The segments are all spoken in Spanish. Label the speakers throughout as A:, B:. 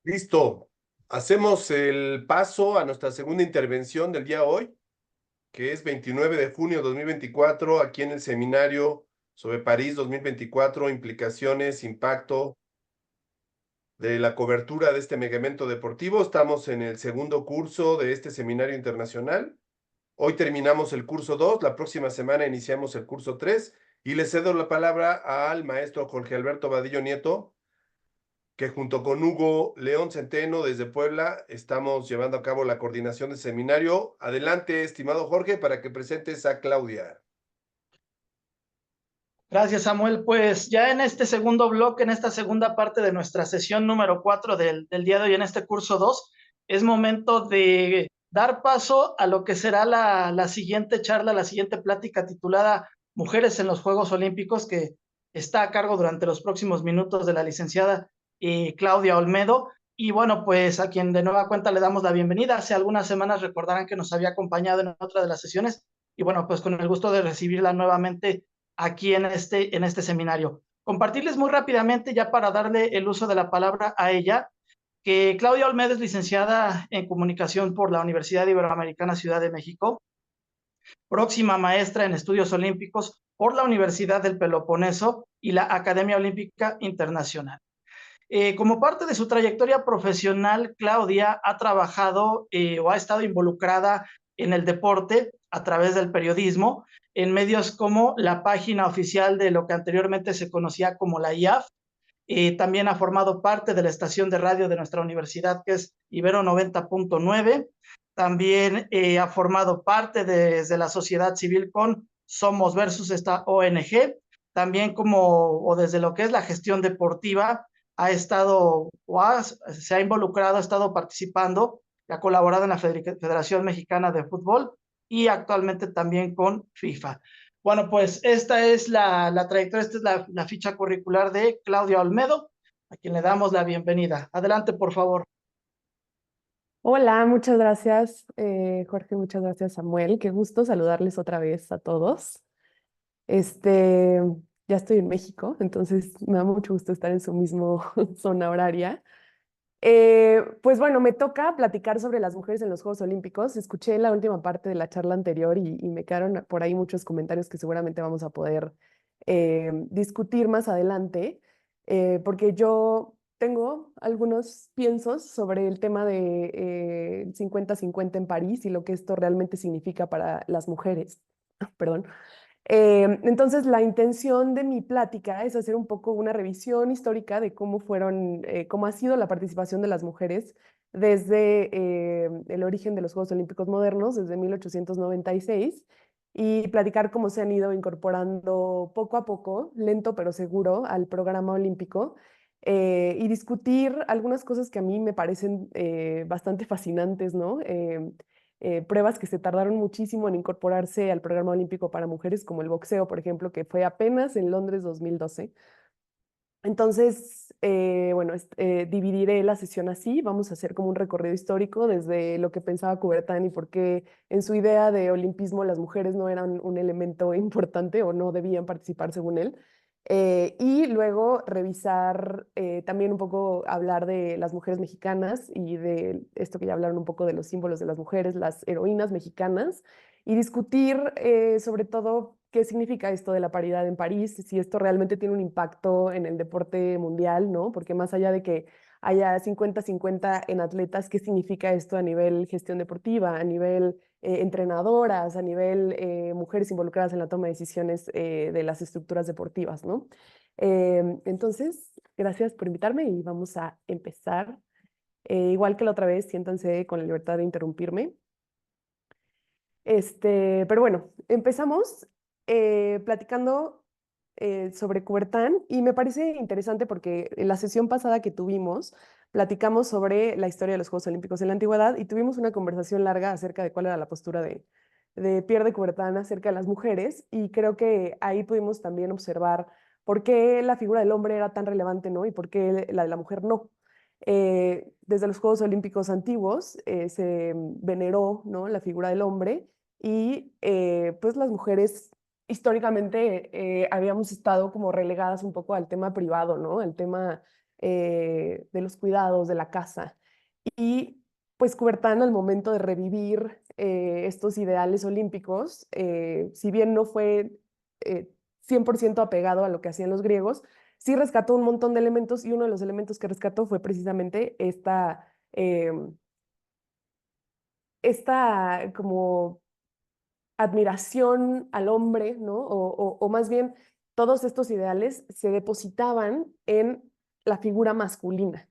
A: Listo. Hacemos el paso a nuestra segunda intervención del día de hoy, que es 29 de junio de 2024, aquí en el seminario sobre París 2024, implicaciones, impacto de la cobertura de este mega evento deportivo. Estamos en el segundo curso de este seminario internacional. Hoy terminamos el curso 2, la próxima semana iniciamos el curso 3 y le cedo la palabra al maestro Jorge Alberto Vadillo Nieto, que junto con Hugo León Centeno desde Puebla estamos llevando a cabo la coordinación del seminario. Adelante, estimado Jorge, para que presentes a Claudia.
B: Gracias, Samuel. Pues ya en este segundo bloque, en esta segunda parte de nuestra sesión número 4 del día de hoy, en este curso 2, es momento de dar paso a lo que será la siguiente charla, la siguiente plática titulada Mujeres en los Juegos Olímpicos, que está a cargo durante los próximos minutos de la licenciada Claudia Olmedo. Y bueno, pues a quien de nueva cuenta le damos la bienvenida. Hace algunas semanas recordarán que nos había acompañado en otra de las sesiones. Y bueno, pues con el gusto de recibirla nuevamente aquí en este seminario. Compartirles muy rápidamente, ya para darle el uso de la palabra a ella, que Claudia Olmedo es licenciada en comunicación por la Universidad Iberoamericana Ciudad de México, próxima maestra en estudios olímpicos por la Universidad del Peloponeso y la Academia Olímpica Internacional. Como parte de su trayectoria profesional, Claudia ha trabajado o ha estado involucrada en el deporte a través del periodismo, en medios como la página oficial de lo que anteriormente se conocía como la IAF. También ha formado parte de la estación de radio de nuestra universidad, que es Ibero 90.9. También ha formado parte desde la sociedad civil con Somos Versus, esta ONG. También o desde lo que es la gestión deportiva, ha estado se ha involucrado, ha estado participando, ha colaborado en la Federación Mexicana de Fútbol y actualmente también con FIFA. Bueno, pues esta es la trayectoria, esta es la ficha curricular de Claudia Olmedo, a quien le damos la bienvenida. Adelante, por favor.
C: Hola, muchas gracias, Jorge, muchas gracias, Samuel. Qué gusto saludarles otra vez a todos. Este, ya estoy en México, entonces me da mucho gusto estar en su mismo zona horaria. Pues bueno, me toca platicar sobre las mujeres en los Juegos Olímpicos. Escuché la última parte de la charla anterior y me quedaron por ahí muchos comentarios que seguramente vamos a poder discutir más adelante, porque yo tengo algunos piensos sobre el tema de 50-50 en París y lo que esto realmente significa para las mujeres. Perdón. Entonces, la intención de mi plática es hacer un poco una revisión histórica de cómo ha sido la participación de las mujeres desde el origen de los Juegos Olímpicos modernos, desde 1896, y platicar cómo se han ido incorporando poco a poco, lento pero seguro, al programa olímpico, y discutir algunas cosas que a mí me parecen bastante fascinantes, ¿no? Pruebas que se tardaron muchísimo en incorporarse al programa olímpico para mujeres, como el boxeo, por ejemplo, que fue apenas en Londres 2012. Entonces, bueno, dividiré la sesión así. Vamos a hacer como un recorrido histórico desde lo que pensaba Coubertin y por qué en su idea de olimpismo las mujeres no eran un elemento importante o no debían participar según él. Y luego revisar también un poco, hablar de las mujeres mexicanas y de esto que ya hablaron un poco de los símbolos de las mujeres, las heroínas mexicanas, y discutir sobre todo qué significa esto de la paridad en París, si esto realmente tiene un impacto en el deporte mundial, ¿no? Porque más allá de que haya 50-50 en atletas, ¿qué significa esto a nivel gestión deportiva, a nivel entrenadoras, a nivel mujeres involucradas en la toma de decisiones de las estructuras deportivas, ¿no? Entonces, gracias por invitarme y vamos a empezar. Igual que la otra vez, siéntanse con la libertad de interrumpirme. Pero bueno, empezamos platicando sobre Coubertin y me parece interesante porque en la sesión pasada que tuvimos platicamos sobre la historia de los Juegos Olímpicos en la antigüedad y tuvimos una conversación larga acerca de cuál era la postura de Pierre de Coubertin acerca de las mujeres y creo que ahí pudimos también observar por qué la figura del hombre era tan relevante, ¿no? Y por qué la de la mujer no. Desde los Juegos Olímpicos antiguos se veneró, ¿no?, la figura del hombre y pues las mujeres históricamente habíamos estado como relegadas un poco al tema privado, ¿no? Al tema de los cuidados, de la casa. Y pues Coubertin al momento de revivir estos ideales olímpicos, si bien no fue 100% apegado a lo que hacían los griegos, sí rescató un montón de elementos y uno de los elementos que rescató fue precisamente esta como admiración al hombre, ¿no? O más bien todos estos ideales se depositaban en la figura masculina.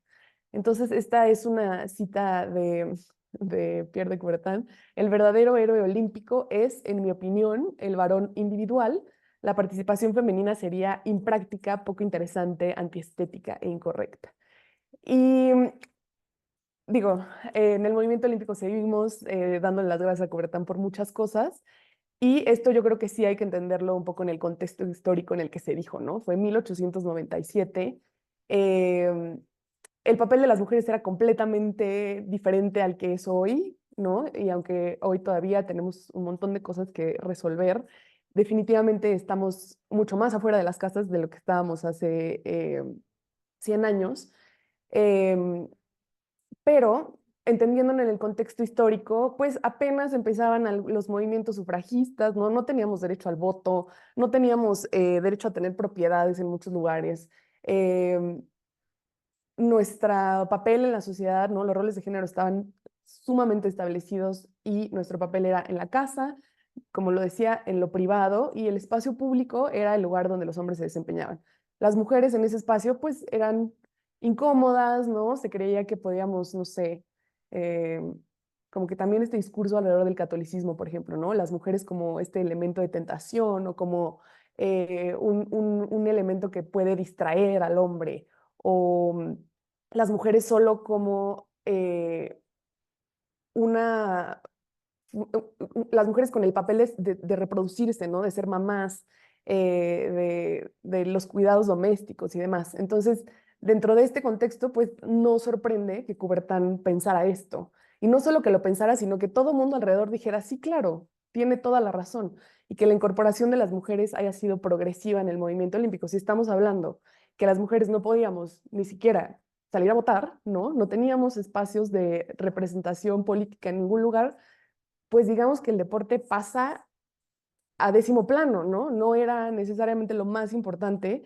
C: Entonces, esta es una cita de Pierre de Coubertin. El verdadero héroe olímpico es, en mi opinión, el varón individual. La participación femenina sería impráctica, poco interesante, antiestética e incorrecta. Y digo, en el movimiento olímpico seguimos dándole las gracias a Coubertin por muchas cosas. Y esto yo creo que sí hay que entenderlo un poco en el contexto histórico en el que se dijo, ¿no? Fue en 1897. em, el papel de las mujeres era completamente diferente al que es hoy, ¿no? Y aunque hoy todavía tenemos un montón de cosas que resolver, definitivamente estamos mucho más afuera de las casas de lo que estábamos hace 100 años. Em, pero entendiendo en el contexto histórico, pues apenas empezaban los movimientos sufragistas, ¿no? No teníamos derecho al voto, no teníamos derecho a tener propiedades en muchos lugares. Em, Nuestro papel en la sociedad, ¿no? Los roles de género estaban sumamente establecidos y nuestro papel era en la casa, como lo decía, en lo privado, y el espacio público era el lugar donde los hombres se desempeñaban. Las mujeres en ese espacio pues eran incómodas, ¿no? Se creía que podíamos, no sé, eh, como que también este discurso alrededor del catolicismo, por ejemplo, ¿no? Las mujeres como este elemento de tentación o como un elemento que puede distraer al hombre o las mujeres solo como una, las mujeres con el papel de reproducirse, ¿no? De ser mamás, de los cuidados domésticos y demás. Entonces, dentro de este contexto, pues no sorprende que Coubertin pensara esto. Y no solo que lo pensara, sino que todo el mundo alrededor dijera, sí, claro, tiene toda la razón. Y que la incorporación de las mujeres haya sido progresiva en el movimiento olímpico. Si estamos hablando que las mujeres no podíamos ni siquiera salir a votar, ¿no? No teníamos espacios de representación política en ningún lugar, pues digamos que el deporte pasa a décimo plano, ¿no? No era necesariamente lo más importante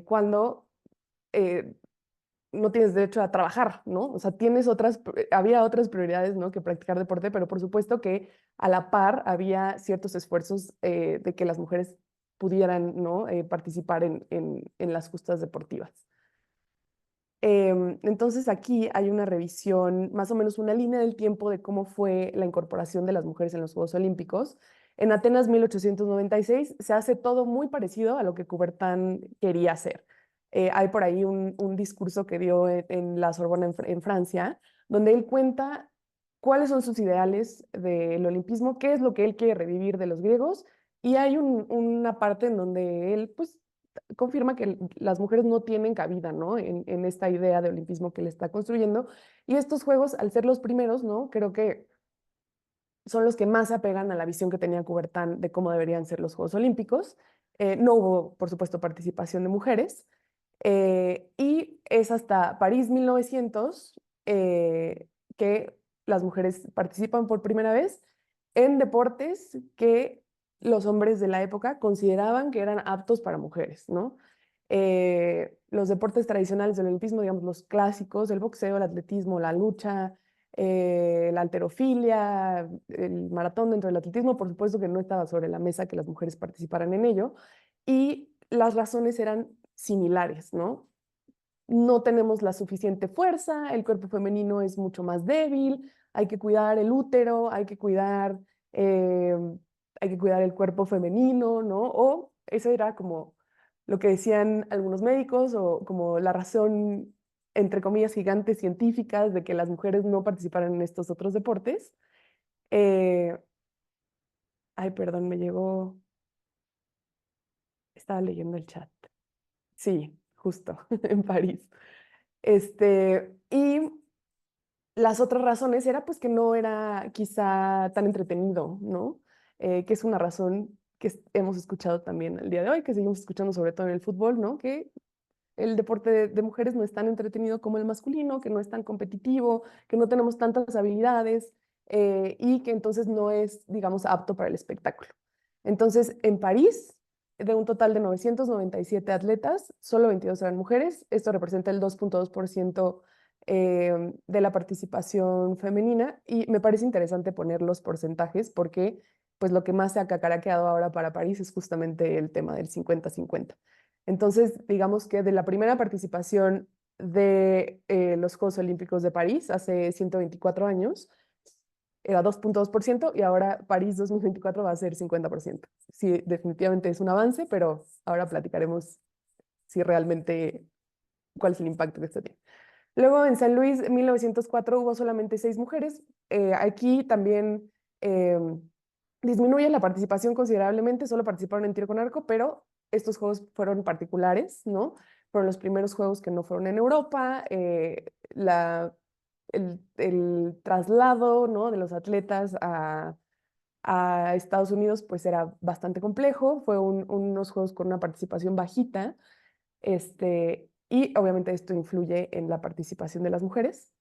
C: cuando eh, no tienes derecho a trabajar, ¿no? O sea, había otras prioridades, ¿no? Que practicar deporte, pero por supuesto que a la par había ciertos esfuerzos de que las mujeres pudieran, ¿no? Participar en las justas deportivas. Entonces aquí hay una revisión, más o menos una línea del tiempo de cómo fue la incorporación de las mujeres en los Juegos Olímpicos. En Atenas 1896 se hace todo muy parecido a lo que Coubertin quería hacer. Hay por ahí un discurso que dio en la Sorbona en Francia, donde él cuenta cuáles son sus ideales del olimpismo, qué es lo que él quiere revivir de los griegos, y hay una parte en donde él pues confirma que las mujeres no tienen cabida, ¿no? En esta idea de olimpismo que le está construyendo. Y estos juegos, al ser los primeros, ¿no? Creo que son los que más se apegan a la visión que tenía Coubertin de cómo deberían ser los Juegos Olímpicos. No hubo, por supuesto, participación de mujeres. Y es hasta París 1900 que las mujeres participan por primera vez en deportes que los hombres de la época consideraban que eran aptos para mujeres, ¿no? Los deportes tradicionales del olimpismo, digamos, los clásicos, el boxeo, el atletismo, la lucha, la halterofilia, el maratón dentro del atletismo, por supuesto que no estaba sobre la mesa que las mujeres participaran en ello, y las razones eran similares, ¿no? No tenemos la suficiente fuerza, el cuerpo femenino es mucho más débil, hay que cuidar el útero, eh, hay que cuidar el cuerpo femenino, ¿no? O eso era como lo que decían algunos médicos o como la razón, entre comillas, gigantes científicas de que las mujeres no participaran en estos otros deportes. Eh, Ay, perdón, estaba leyendo el chat. Sí, justo, en París. Y las otras razones era pues que no era quizá tan entretenido, ¿no? Que es una razón que hemos escuchado también el día de hoy, que seguimos escuchando sobre todo en el fútbol, ¿no? Que el deporte de mujeres no es tan entretenido como el masculino, que no es tan competitivo, que no tenemos tantas habilidades y que entonces no es, digamos, apto para el espectáculo. Entonces, en París, de un total de 997 atletas, solo 22 eran mujeres. Esto representa el 2.2% de la participación femenina y me parece interesante poner los porcentajes porque pues lo que más se ha cacaraqueado ahora para París es justamente el tema del 50-50. Entonces, digamos que de la primera participación de los Juegos Olímpicos de París hace 124 años, era 2.2% y ahora París 2024 va a ser 50%. Sí, definitivamente es un avance, pero ahora platicaremos si realmente cuál es el impacto que esto tiene. Luego en San Luis, en 1904, hubo solamente 6 mujeres. Aquí también disminuye la participación considerablemente, solo participaron en tiro con arco, pero estos juegos fueron particulares, ¿no? Fueron los primeros juegos que no fueron en Europa, el traslado, ¿no? De los atletas a Estados Unidos pues era bastante complejo, fue unos juegos con una participación bajita, y obviamente esto influye en la participación de las mujeres.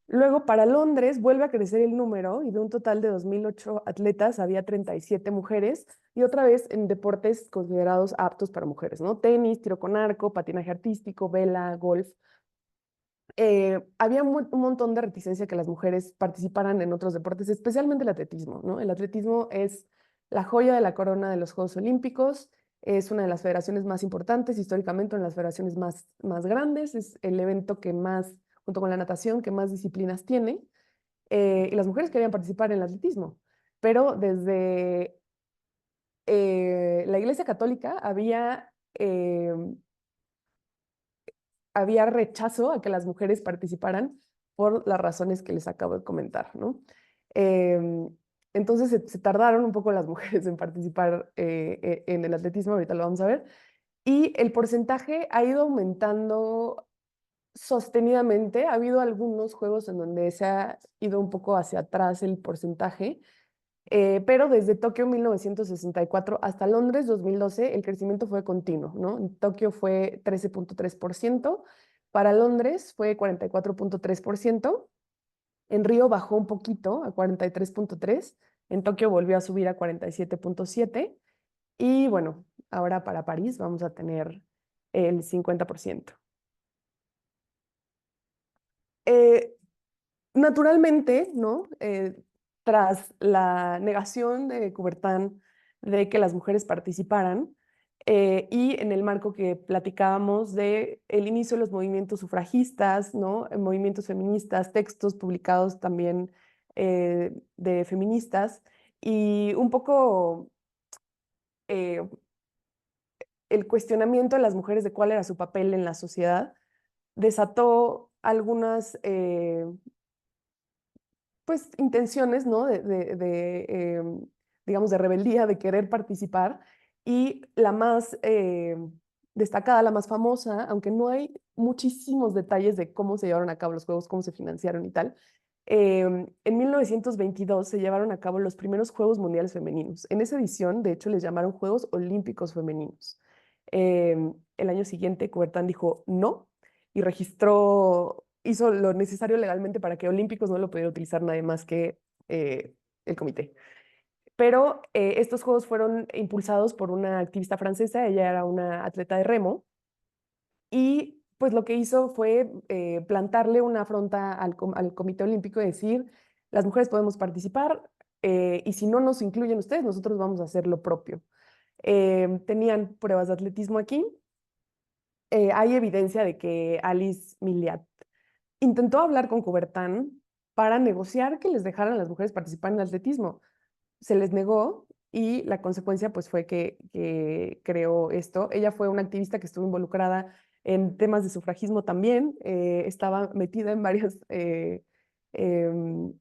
C: Luego, para Londres, vuelve a crecer el número y de un total de 2008 atletas había 37 mujeres y otra vez en deportes considerados aptos para mujeres, ¿no? Tenis, tiro con arco, patinaje artístico, vela, golf. Había un montón de reticencia que las mujeres participaran en otros deportes, especialmente el atletismo, ¿no? El atletismo es la joya de la corona de los Juegos Olímpicos, es una de las federaciones más importantes, históricamente una de las federaciones más grandes, es el evento que más, junto con la natación, que más disciplinas tiene, y las mujeres querían participar en el atletismo, pero desde la Iglesia Católica había rechazo a que las mujeres participaran por las razones que les acabo de comentar, ¿no? Entonces se tardaron un poco las mujeres en participar en el atletismo, ahorita lo vamos a ver, y el porcentaje ha ido aumentando sostenidamente. Ha habido algunos juegos en donde se ha ido un poco hacia atrás el porcentaje, pero desde Tokio 1964 hasta Londres 2012 el crecimiento fue continuo, ¿no? En Tokio fue 13.3%, para Londres fue 44.3%, en Río bajó un poquito a 43.3%, en Tokio volvió a subir a 47.7% y bueno, ahora para París vamos a tener el 50%. Eh, Naturalmente, ¿no? Tras la negación de Coubertin de que las mujeres participaran, y en el marco que platicábamos de el inicio de los movimientos sufragistas, ¿no? Movimientos feministas, textos publicados también de feministas, y un poco eh, el cuestionamiento de las mujeres de cuál era su papel en la sociedad, desató algunas pues intenciones, ¿no? Digamos, de rebeldía, de querer participar. Y la más destacada, la más famosa, aunque no hay muchísimos detalles de cómo se llevaron a cabo los juegos, cómo se financiaron y tal, en 1922 se llevaron a cabo los primeros Juegos Mundiales Femeninos. En esa edición, de hecho, les llamaron Juegos Olímpicos Femeninos. El año siguiente, Coubertin dijo no y hizo lo necesario legalmente para que Olímpicos no lo pudiera utilizar nadie más que el comité. Pero estos juegos fueron impulsados por una activista francesa, ella era una atleta de remo, y pues lo que hizo fue plantarle una afronta al Comité Olímpico y decir, las mujeres podemos participar, y si no nos incluyen ustedes, nosotros vamos a hacer lo propio. Tenían pruebas de atletismo aquí. Hay evidencia de que Alice Milliat intentó hablar con Coubertin para negociar que les dejaran a las mujeres participar en el atletismo. Se les negó y la consecuencia pues fue que creó esto. Ella fue una activista que estuvo involucrada en temas de sufragismo también, estaba metida en varias, en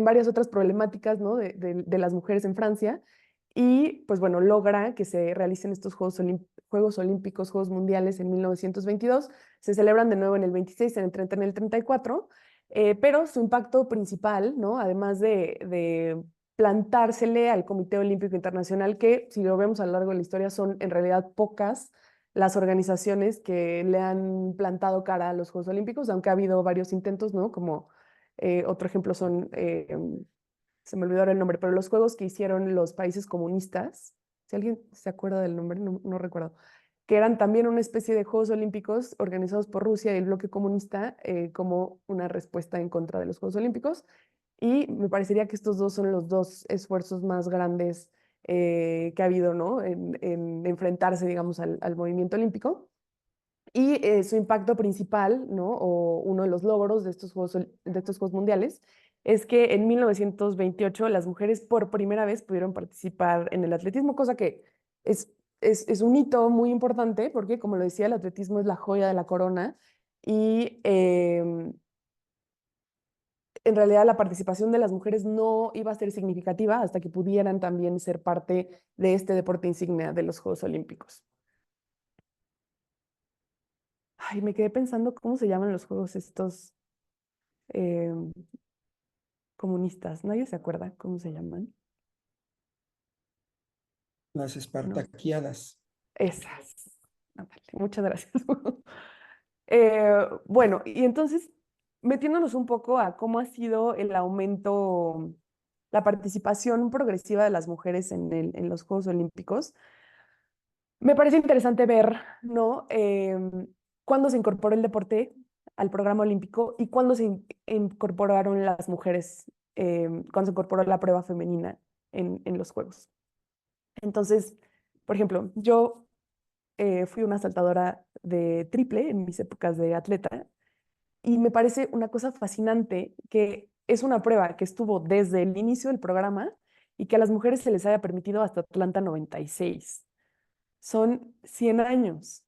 C: varias otras problemáticas, ¿no? de las mujeres en Francia. Y pues bueno, logra que se realicen estos Juegos Olímpicos, Juegos Mundiales en 1922. Se celebran de nuevo en el 26, en el 30, en el 34, pero su impacto principal, ¿no? Además de plantársele al Comité Olímpico Internacional, que si lo vemos a lo largo de la historia son en realidad pocas las organizaciones que le han plantado cara a los Juegos Olímpicos, aunque ha habido varios intentos, ¿no? Como otro ejemplo son, se me olvidó ahora el nombre, pero los juegos que hicieron los países comunistas, si alguien se acuerda del nombre, no recuerdo, que eran también una especie de Juegos Olímpicos organizados por Rusia y el bloque comunista como una respuesta en contra de los Juegos Olímpicos. Y me parecería que estos dos son los dos esfuerzos más grandes que ha habido, ¿no? En enfrentarse, digamos, al movimiento olímpico. Y su impacto principal, ¿no? O uno de los logros de estos Juegos Mundiales es que en 1928 las mujeres por primera vez pudieron participar en el atletismo, cosa que es, es un hito muy importante porque, como lo decía, el atletismo es la joya de la corona y en realidad la participación de las mujeres no iba a ser significativa hasta que pudieran también ser parte de este deporte insignia de los Juegos Olímpicos. Ay, me quedé pensando cómo se llaman los juegos estos eh, comunistas. ¿Nadie se acuerda cómo se llaman?
D: Las
C: No,
D: Espartaquiadas.
C: esas. Ándale, muchas gracias. Bueno, y entonces, metiéndonos un poco a cómo ha sido el aumento, la participación progresiva de las mujeres en los Juegos Olímpicos, me parece interesante ver, ¿no? Cuándo se incorporó el deporte al programa olímpico y cuándo incorporaron las mujeres, cuándo se incorporó la prueba femenina en los Juegos. Entonces, por ejemplo, yo fui una saltadora de triple en mis épocas de atleta y me parece una cosa fascinante que es una prueba que estuvo desde el inicio del programa y que a las mujeres se les haya permitido hasta Atlanta 96. Son 100 años.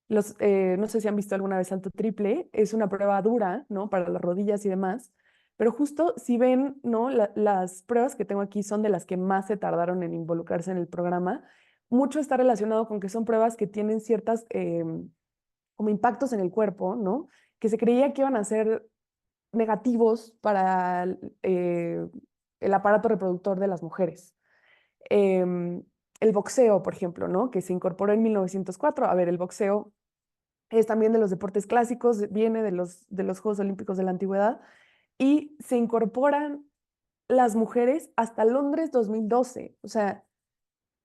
C: No sé si han visto alguna vez salto triple, es una prueba dura, ¿no? Para las rodillas y demás, pero justo si ven, ¿no? Las pruebas que tengo aquí son de las que más se tardaron en involucrarse en el programa. Mucho está relacionado con que son pruebas que tienen ciertas como impactos en el cuerpo, ¿no? Que se creía que iban a ser negativos para el aparato reproductor de las mujeres. Em, el boxeo, por ejemplo, ¿no? Que se incorporó en 1904. A ver, el boxeo es también de los deportes clásicos, viene de los Juegos Olímpicos de la Antigüedad y se incorporan las mujeres hasta Londres 2012. O sea,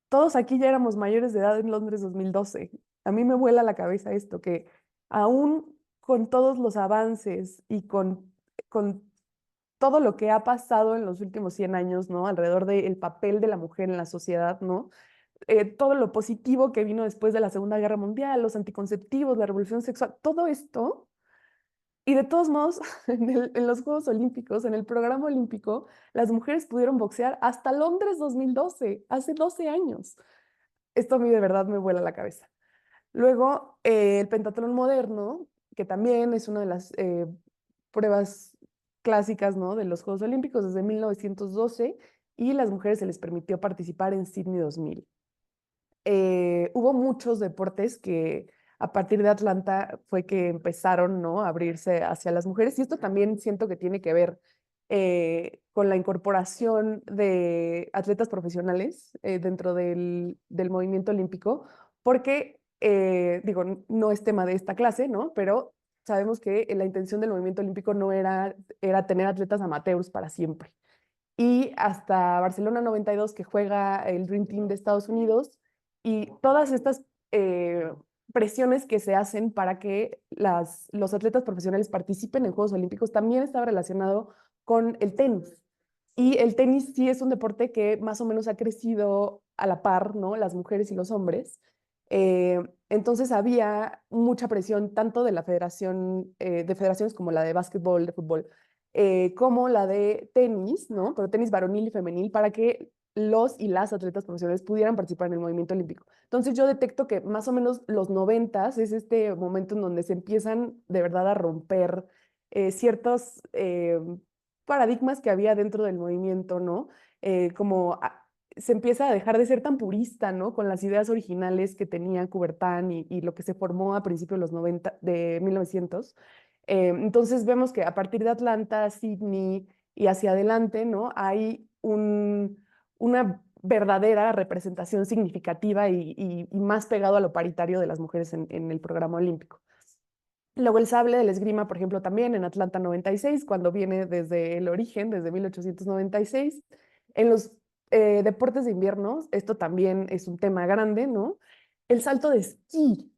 C: todos aquí ya éramos mayores de edad en Londres 2012. A mí me vuela la cabeza esto, que aún con todos los avances y con todo lo que ha pasado en los últimos 100 años, ¿no? Alrededor del papel de la mujer en la sociedad, ¿no? Todo lo positivo que vino después de la Segunda Guerra Mundial, los anticonceptivos, la revolución sexual, todo esto. Y de todos modos, en los Juegos Olímpicos, en el programa olímpico, las mujeres pudieron boxear hasta Londres 2012, hace 12 años. Esto a mí de verdad me vuela la cabeza. Luego, el pentatlón moderno, que también es una de las pruebas clásicas, ¿no? De los Juegos Olímpicos desde 1912, y las mujeres se les permitió participar en Sydney 2000. Hubo muchos deportes que a partir de Atlanta fue que empezaron, ¿no? A abrirse hacia las mujeres y esto también siento que tiene que ver con la incorporación de atletas profesionales dentro del movimiento olímpico, porque, digo, no es tema de esta clase, ¿no? Pero sabemos que la intención del movimiento olímpico no era tener atletas amateurs para siempre. Y hasta Barcelona 92 que juega el Dream Team de Estados Unidos y todas estas presiones que se hacen para que los atletas profesionales participen en Juegos Olímpicos también estaba relacionado con el tenis. Y el tenis sí es un deporte que más o menos ha crecido a la par, ¿no? Las mujeres y los hombres. Entonces había mucha presión tanto de la federación, de federaciones como la de básquetbol, de fútbol, como la de tenis, ¿no? Pero tenis varonil y femenil, para que los y las atletas profesionales pudieran participar en el movimiento olímpico. Entonces yo detecto que más o menos los 90s es este momento en donde se empiezan de verdad a romper ciertos paradigmas que había dentro del movimiento, ¿no? Se empieza a dejar de ser tan purista, ¿no? Con las ideas originales que tenía Coubertin y lo que se formó a principios de los 90, de 1900. Entonces vemos que a partir de Atlanta, Sydney y hacia adelante, ¿no? Hay una verdadera representación significativa y más pegado a lo paritario de las mujeres en el programa olímpico. Luego el sable del esgrima, por ejemplo, también en Atlanta 96, cuando viene desde el origen, desde 1896. En los deportes de invierno, esto también es un tema grande, ¿no? El salto de esquí,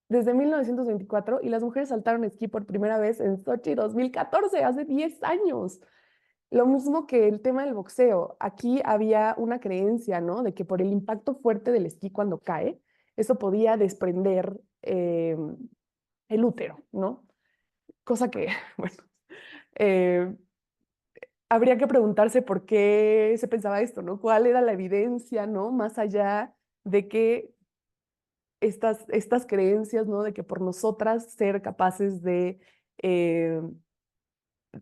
C: desde 1924, y las mujeres saltaron esquí por primera vez en Sochi 2014, hace 10 años. Lo mismo que el tema del boxeo. Aquí había una creencia, ¿no? De que por el impacto fuerte del esquí cuando cae, eso podía desprender el útero, ¿no? Cosa que, bueno, eh, habría que preguntarse por qué se pensaba esto, ¿no? ¿Cuál era la evidencia, ¿no? Más allá de que estas creencias, ¿no? De que por nosotras ser capaces eh,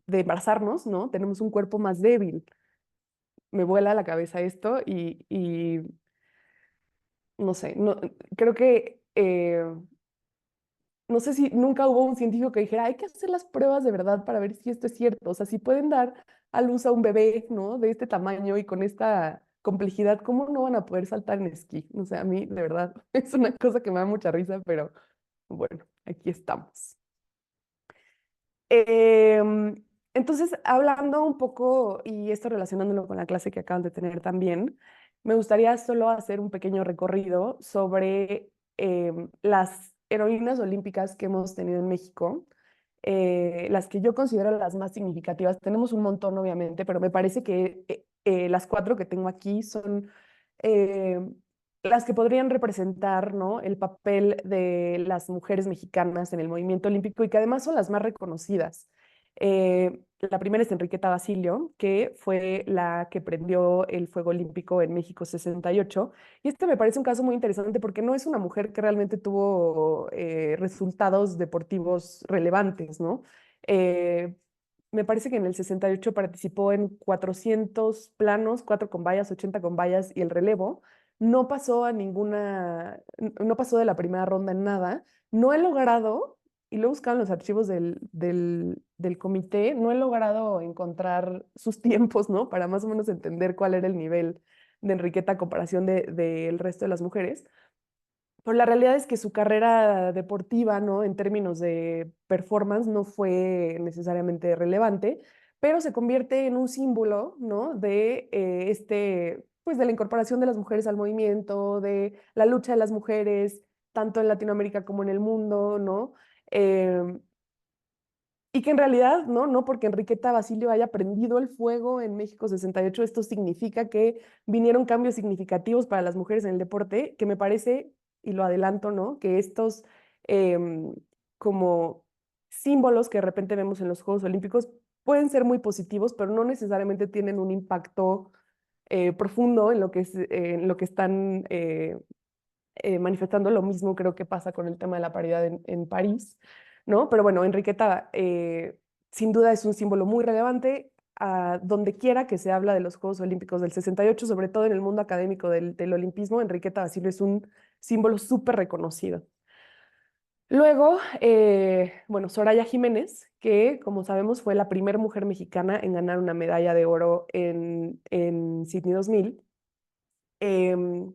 C: de embarazarnos, ¿no? Tenemos un cuerpo más débil. Me vuela la cabeza esto y no sé, no, creo que no sé si nunca hubo un científico que dijera, hay que hacer las pruebas de verdad para ver si esto es cierto. O sea, si pueden dar a luz a un bebé, ¿no? De este tamaño y con esta complejidad, ¿cómo no van a poder saltar en esquí? O sea, a mí, de verdad, es una cosa que me da mucha risa, pero bueno, aquí estamos. Em, entonces, hablando un poco, y esto relacionándolo con la clase que acaban de tener también, me gustaría solo hacer un pequeño recorrido sobre las heroínas olímpicas que hemos tenido en México, las que yo considero las más significativas. Tenemos un montón, obviamente, pero me parece que las cuatro que tengo aquí son eh, las que podrían representar, ¿no? El papel de las mujeres mexicanas en el movimiento olímpico y que además son las más reconocidas. La primera es Enriqueta Basilio, que fue la que prendió el fuego olímpico en México 68. Y este me parece un caso muy interesante porque no es una mujer que realmente tuvo resultados deportivos relevantes, ¿no? Eh, Me parece que en el 68 participó en 400 planos, 4 con vallas, 80 con vallas y el relevo. No pasó a ninguna, no pasó de la primera ronda en nada. No he logrado, y lo he buscado en los archivos del comité, no he logrado encontrar sus tiempos, ¿no? Para más o menos entender cuál era el nivel de Enriqueta a comparación del resto de las mujeres. Pero la realidad es que su carrera deportiva, ¿no? En términos de performance, no fue necesariamente relevante, pero se convierte en un símbolo, ¿no? De pues de la incorporación de las mujeres al movimiento, de la lucha de las mujeres, tanto en Latinoamérica como en el mundo, ¿no? Em, y que en realidad, ¿no? No porque Enriqueta Basilio haya prendido el fuego en México 68, esto significa que vinieron cambios significativos para las mujeres en el deporte, que me parece, y lo adelanto, ¿no? Que estos em, como símbolos que de repente vemos en los Juegos Olímpicos pueden ser muy positivos, pero no necesariamente tienen un impacto profundo en lo que están manifestando. Lo mismo creo que pasa con el tema de la paridad en París, ¿no? Pero bueno, Enriqueta sin duda es un símbolo muy relevante a donde quiera que se habla de los Juegos Olímpicos del 68, sobre todo en el mundo académico del olimpismo. Enriqueta Basilio es un símbolo súper reconocido. Luego, bueno, Soraya Jiménez, que como sabemos fue la primera mujer mexicana en ganar una medalla de oro en Sydney 2000. Em,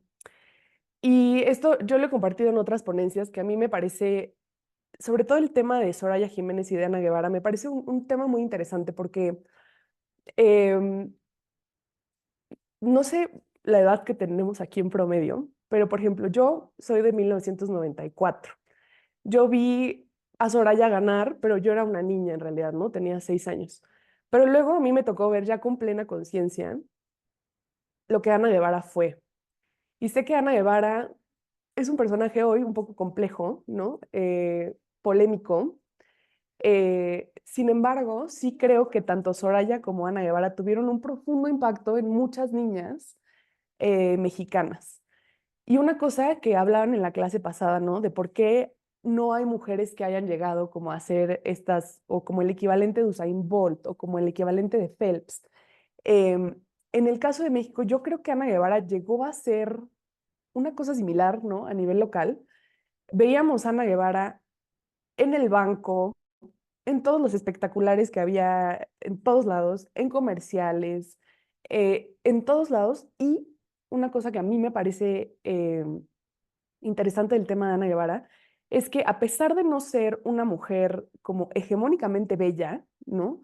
C: y esto yo lo he compartido en otras ponencias que a mí me parece, sobre todo el tema de Soraya Jiménez y de Ana Guevara, me parece un tema muy interesante porque em, no sé la edad que tenemos aquí en promedio, pero por ejemplo, yo soy de 1994. Yo vi a Soraya ganar, pero yo era una niña en realidad, ¿no? Tenía 6 años. Pero luego a mí me tocó ver ya con plena conciencia lo que Ana Guevara fue. Y sé que Ana Guevara es un personaje hoy un poco complejo, ¿no? Polémico. Sin embargo, sí creo que tanto Soraya como Ana Guevara tuvieron un profundo impacto en muchas niñas mexicanas. Y una cosa que hablaban en la clase pasada, ¿no? De por qué no hay mujeres que hayan llegado como a ser estas, o como el equivalente de Usain Bolt, o como el equivalente de Phelps. En el caso de México, yo creo que Ana Guevara llegó a ser una cosa similar, ¿no? A nivel local. Veíamos a Ana Guevara en el banco, en todos los espectaculares que había en todos lados, en comerciales, en todos lados. Y una cosa que a mí me parece interesante del tema de Ana Guevara es que a pesar de no ser una mujer como hegemónicamente bella, ¿no?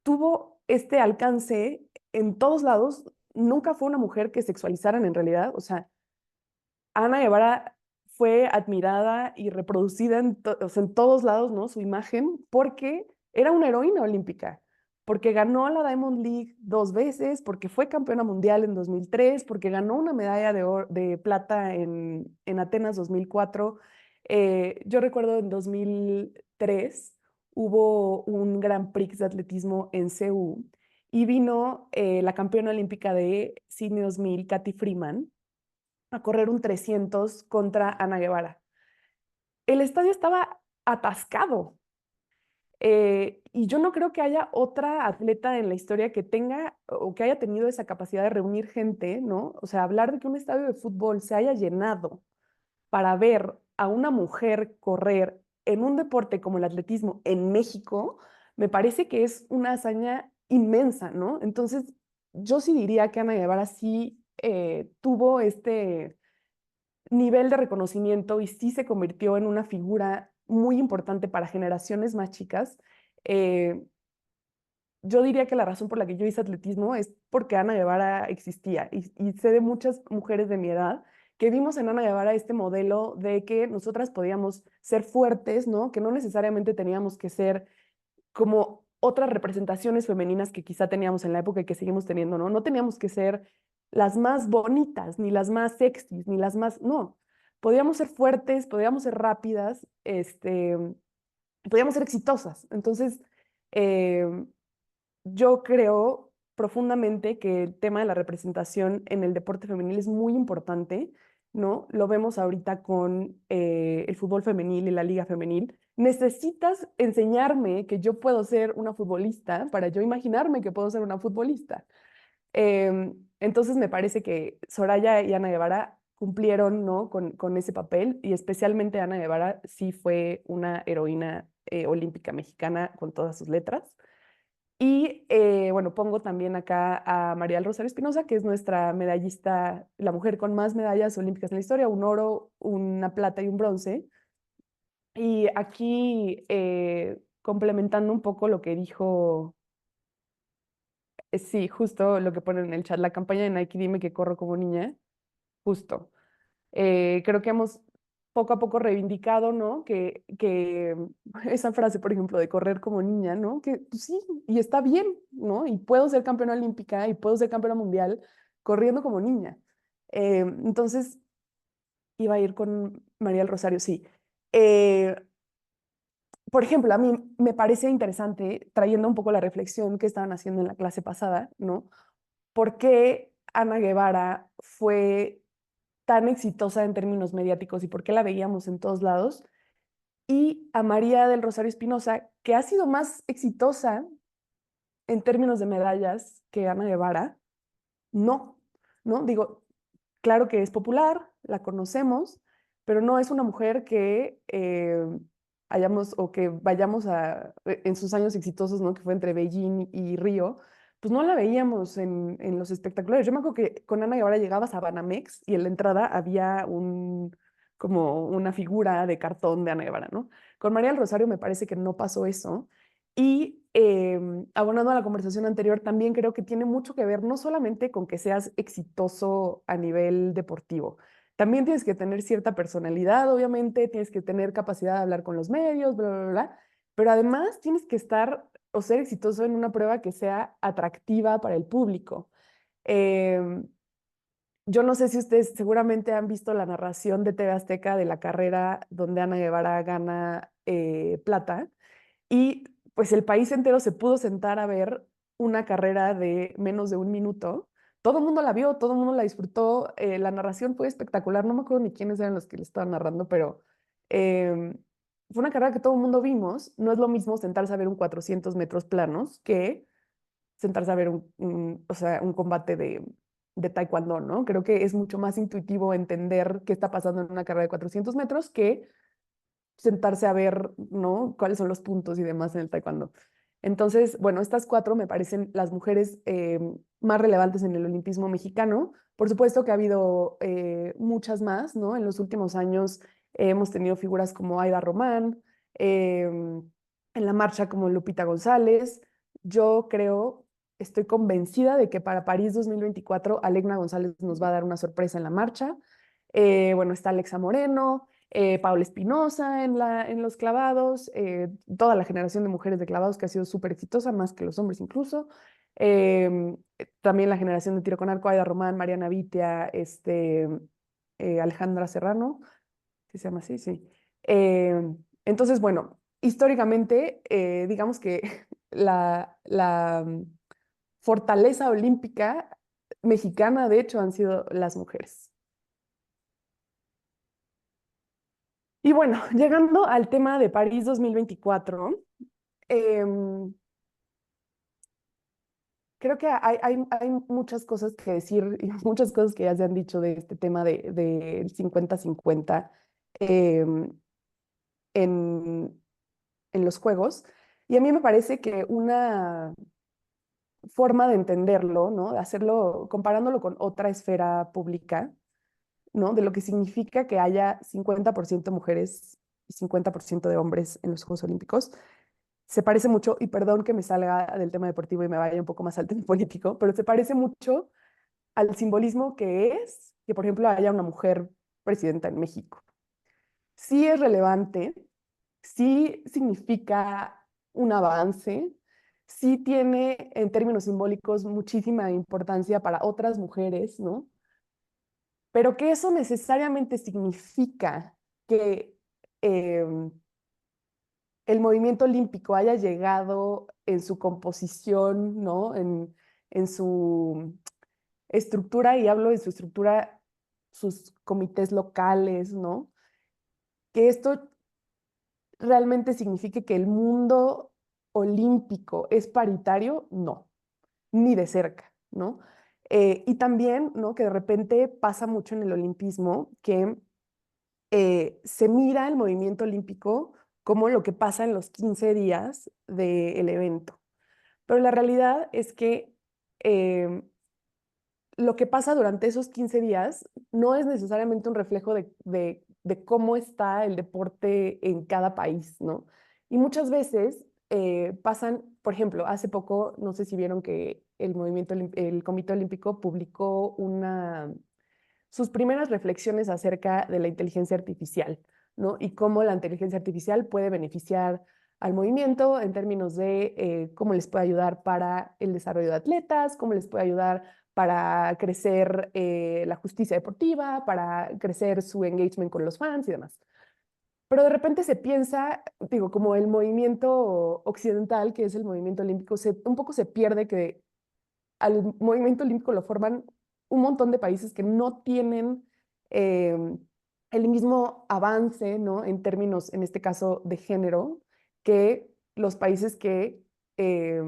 C: Tuvo este alcance en todos lados. Nunca fue una mujer que sexualizaran en realidad. O sea, Ana Guevara fue admirada y reproducida o sea, en todos lados, ¿no? Su imagen, porque era una heroína olímpica, porque ganó la Diamond League 2 veces, porque fue campeona mundial en 2003, porque ganó una medalla de plata en Atenas 2004. Yo recuerdo en 2003 hubo un Grand Prix de atletismo en Seúl y vino la campeona olímpica de Sydney 2000, Kathy Freeman, a correr un 300 contra Ana Guevara. El estadio estaba atascado. Y yo no creo que haya otra atleta en la historia que tenga o que haya tenido esa capacidad de reunir gente, ¿no? O sea, hablar de que un estadio de fútbol se haya llenado para ver a una mujer correr en un deporte como el atletismo en México, me parece que es una hazaña inmensa, ¿no? Entonces, yo sí diría que Ana Guevara sí tuvo este nivel de reconocimiento y sí se convirtió en una figura muy importante para generaciones más chicas. Eh, yo diría que la razón por la que yo hice atletismo es porque Ana Guevara existía y sé de muchas mujeres de mi edad que vimos en Ana Guevara este modelo de que nosotras podíamos ser fuertes, ¿no? Que no necesariamente teníamos que ser como otras representaciones femeninas que quizá teníamos en la época y que seguimos teniendo, ¿no? No teníamos que ser las más bonitas, ni las más sexys, ni las más, no. Podíamos ser fuertes, podíamos ser rápidas, podíamos ser exitosas. Entonces, eh, yo creo profundamente que el tema de la representación en el deporte femenil es muy importante, ¿no? Lo vemos ahorita con el fútbol femenil y la liga femenil. Necesitas enseñarme que yo puedo ser una futbolista para yo imaginarme que puedo ser una futbolista. Entonces me parece que Soraya y Ana Guevara cumplieron, ¿no? con ese papel y especialmente Ana Guevara sí fue una heroína olímpica mexicana con todas sus letras. Y bueno, pongo también acá a María del Rosario Espinosa, que es nuestra medallista, la mujer con más medallas olímpicas en la historia, un oro, una plata y un bronce. Y aquí, complementando un poco lo que dijo, sí, justo lo que pone en el chat, la campaña de Nike, dime que corro como niña, justo. Creo que hemos poco a poco reivindicado, ¿no? Que esa frase, por ejemplo, de correr como niña, ¿no? Que pues, sí, y está bien, ¿no? Y puedo ser campeona olímpica y puedo ser campeona mundial corriendo como niña. Entonces, iba a ir con María del Rosario, sí. Eh, por ejemplo, a mí me parece interesante, trayendo un poco la reflexión que estaban haciendo en la clase pasada, ¿no? ¿Por qué Ana Guevara fue tan exitosa en términos mediáticos y por qué la veíamos en todos lados? Y a María del Rosario Espinosa, que ha sido más exitosa en términos de medallas que Ana Guevara, no, ¿no? Digo, claro que es popular, la conocemos, pero no es una mujer que hayamos o que vayamos en sus años exitosos, ¿no? Que fue entre Beijing y Río, pues no la veíamos en los espectaculares. Yo me acuerdo que con Ana Guevara llegabas a Banamex y en la entrada había como una figura de cartón de Ana Guevara, ¿no? Con María del Rosario me parece que no pasó eso. Y abonando a la conversación anterior, también creo que tiene mucho que ver no solamente con que seas exitoso a nivel deportivo, también tienes que tener cierta personalidad, obviamente, tienes que tener capacidad de hablar con los medios, bla, bla, bla, pero además tienes que estar o ser exitoso en una prueba que sea atractiva para el público. Em, yo no sé si ustedes seguramente han visto la narración de TV Azteca de la carrera donde Ana Guevara gana plata y pues el país entero se pudo sentar a ver una carrera de menos de un minuto. Todo el mundo la vio, todo el mundo la disfrutó, la narración fue espectacular, no me acuerdo ni quiénes eran los que le estaban narrando, pero eh, fue una carrera que todo el mundo vimos. No es lo mismo sentarse a ver un 400 metros planos que sentarse a ver o sea, un combate de taekwondo, ¿no? Creo que es mucho más intuitivo entender qué está pasando en una carrera de 400 metros que sentarse a ver, ¿no? Cuáles son los puntos y demás en el taekwondo. Entonces, bueno, estas cuatro me parecen las mujeres más relevantes en el olimpismo mexicano. Por supuesto que ha habido muchas más, ¿no? En los últimos años hemos tenido figuras como Aida Román, en la marcha como Lupita González. Yo creo, estoy convencida de que para París 2024 Alegna González nos va a dar una sorpresa en la marcha. Bueno, está Alexa Moreno, Paula Espinosa en los clavados, toda la generación de mujeres de clavados que ha sido súper exitosa, más que los hombres incluso. También la generación de tiro con arco, Aida Román, Mariana Vitia, Alejandra Serrano, ¿sí se llama así? Sí. Entonces, bueno, históricamente, digamos que la fortaleza olímpica mexicana, de hecho, han sido las mujeres. Y bueno, llegando al tema de París 2024, em, creo que hay muchas cosas que decir y muchas cosas que ya se han dicho de este tema del 50-50 em, en, en los juegos. Y a mí me parece que una forma de entenderlo, ¿no? De hacerlo, comparándolo con otra esfera pública, ¿no? De lo que significa que haya 50% mujeres y 50% de hombres en los Juegos Olímpicos. Se parece mucho, y perdón que me salga del tema deportivo y me vaya un poco más al tema político, pero se parece mucho al simbolismo que es que, por ejemplo, haya una mujer presidenta en México. Sí es relevante, sí significa un avance, sí tiene en términos simbólicos muchísima importancia para otras mujeres, ¿no? Pero que eso necesariamente significa que eh, el movimiento olímpico haya llegado en su composición, ¿no? En su estructura, y hablo de su estructura, sus comités locales, ¿no? Que esto realmente signifique que el mundo olímpico es paritario, no, ni de cerca, ¿no? Y también, ¿no? Que de repente pasa mucho en el olimpismo que se mira el movimiento olímpico como lo que pasa en los 15 días del evento. Pero la realidad es que eh, lo que pasa durante esos 15 días no es necesariamente un reflejo de cómo está el deporte en cada país, ¿no? Y muchas veces pasan, por ejemplo, hace poco, no sé si vieron que el Comité Olímpico publicó sus primeras reflexiones acerca de la inteligencia artificial, ¿no? Y cómo la inteligencia artificial puede beneficiar al movimiento en términos de cómo les puede ayudar para el desarrollo de atletas, cómo les puede ayudar para crecer la justicia deportiva, para crecer su engagement con los fans y demás. Pero de repente se piensa, digo, como el movimiento occidental, que es el movimiento olímpico, un poco se pierde que al movimiento olímpico lo forman un montón de países que no tienen eh, el mismo avance, ¿no? En términos, en este caso, de género, que los países que, eh,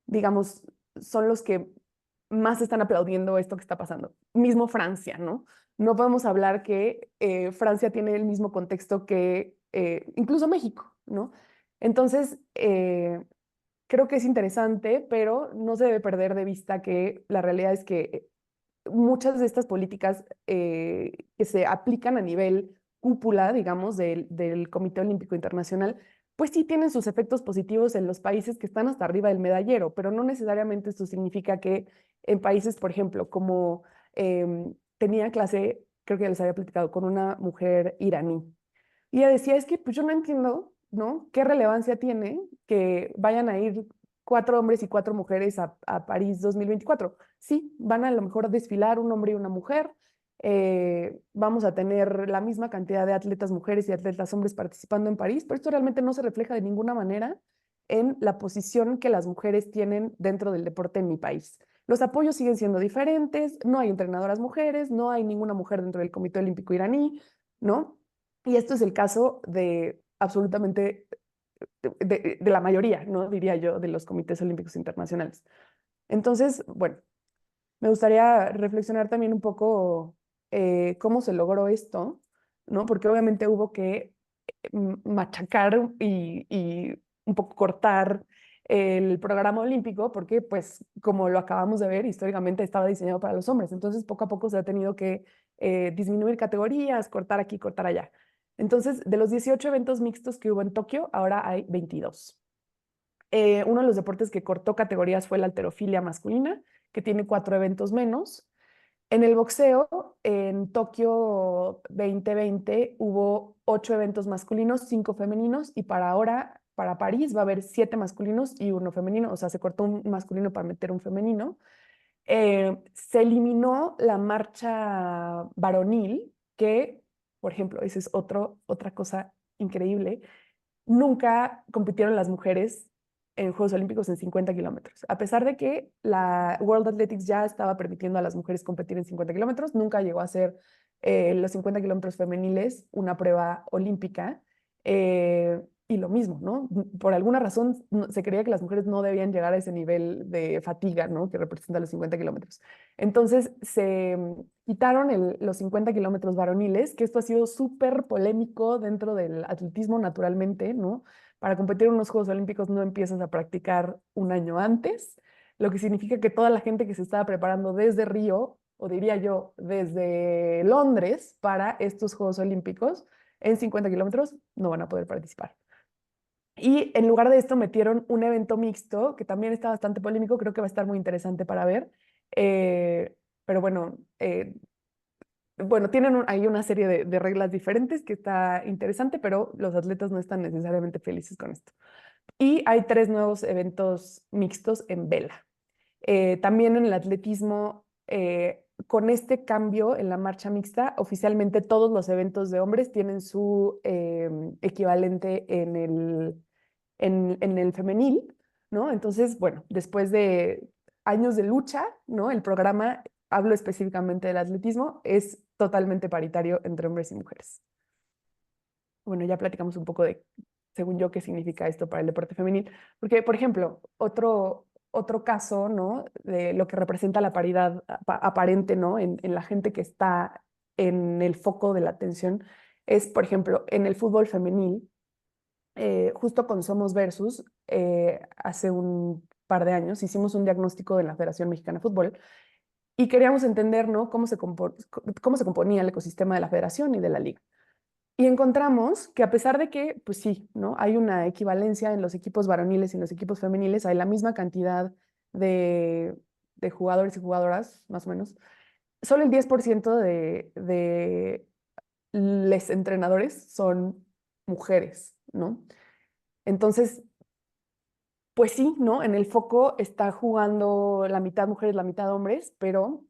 C: digamos, son los que más están aplaudiendo esto que está pasando. Mismo Francia, ¿no? No podemos hablar que Francia tiene el mismo contexto que incluso México, ¿no? Entonces, creo que es interesante, pero no se debe perder de vista que la realidad es que muchas de estas políticas que se aplican a nivel cúpula, digamos, del Comité Olímpico Internacional, pues sí tienen sus efectos positivos en los países que están hasta arriba del medallero, pero no necesariamente esto significa que en países, por ejemplo, como tenía clase, creo que ya les había platicado, con una mujer iraní. Y ella decía, es que pues yo no entiendo, ¿no? ¿Qué relevancia tiene que vayan a ir 4 hombres y 4 mujeres a París 2024? Sí, van a lo mejor desfilar un hombre y una mujer. Vamos a tener la misma cantidad de atletas mujeres y atletas hombres participando en París, pero esto realmente no se refleja de ninguna manera en la posición que las mujeres tienen dentro del deporte en mi país. Los apoyos siguen siendo diferentes, no hay entrenadoras mujeres, no hay ninguna mujer dentro del Comité Olímpico iraní, ¿no? Y esto es el caso de absolutamente de la mayoría, ¿no? Diría yo, de los comités olímpicos internacionales. Entonces, bueno, me gustaría reflexionar también un poco cómo se logró esto, ¿no? Porque obviamente hubo que machacar y un poco cortar el programa olímpico porque, pues, como lo acabamos de ver, históricamente estaba diseñado para los hombres. Entonces, poco a poco se ha tenido que disminuir categorías, cortar aquí, cortar allá. Entonces, de los 18 eventos mixtos que hubo en Tokio, ahora hay 22. Uno de los deportes que cortó categorías fue la halterofilia masculina, que tiene 4 eventos menos. En el boxeo, en Tokio 2020 hubo 8 eventos masculinos, 5 femeninos, y para ahora, para París, va a haber 7 masculinos y 1 femenino, o sea, se cortó un masculino para meter un femenino. Se eliminó la marcha varonil, que, por ejemplo, esa es otra cosa increíble. Nunca compitieron las mujeres en Juegos Olímpicos en 50 kilómetros. A pesar de que la World Athletics ya estaba permitiendo a las mujeres competir en 50 kilómetros, nunca llegó a ser los 50 kilómetros femeniles una prueba olímpica. Y lo mismo, ¿no? Por alguna razón se creía que las mujeres no debían llegar a ese nivel de fatiga, ¿no? Que representa los 50 kilómetros. Entonces se quitaron los 50 kilómetros varoniles, que esto ha sido súper polémico dentro del atletismo naturalmente, ¿no? Para competir en unos Juegos Olímpicos no empiezas a practicar un año antes, lo que significa que toda la gente que se estaba preparando desde Río, o diría yo, desde Londres para estos Juegos Olímpicos en 50 kilómetros, no van a poder participar. Y en lugar de esto metieron un evento mixto, que también está bastante polémico, creo que va a estar muy interesante para ver. Pero bueno, tienen ahí una serie de reglas diferentes que está interesante, pero los atletas no están necesariamente felices con esto. Y hay 3 nuevos eventos mixtos en vela. También en el atletismo, con este cambio en la marcha mixta, oficialmente todos los eventos de hombres tienen su equivalente en el femenil, ¿no? Entonces, bueno, después de años de lucha, ¿no? El programa, hablo específicamente del atletismo, es totalmente paritario entre hombres y mujeres. Bueno, ya platicamos un poco de, según yo, qué significa esto para el deporte femenil, porque, por ejemplo, otro caso, ¿no? De lo que representa la paridad aparente, ¿no? En la gente que está en el foco de la atención es, por ejemplo, en el fútbol femenil, justo con Somos Versus, hace un par de años, hicimos un diagnóstico de la Federación Mexicana de Fútbol y queríamos entender, ¿no? Cómo se componía el ecosistema de la federación y de la liga. Y encontramos que a pesar de que, pues sí, ¿no? Hay una equivalencia en los equipos varoniles y en los equipos femeniles, hay la misma cantidad de jugadores y jugadoras, más o menos. Solo el 10% de los entrenadores son mujeres, ¿no? Entonces, pues sí, ¿no? En el foco está jugando la mitad mujeres, la mitad hombres, pero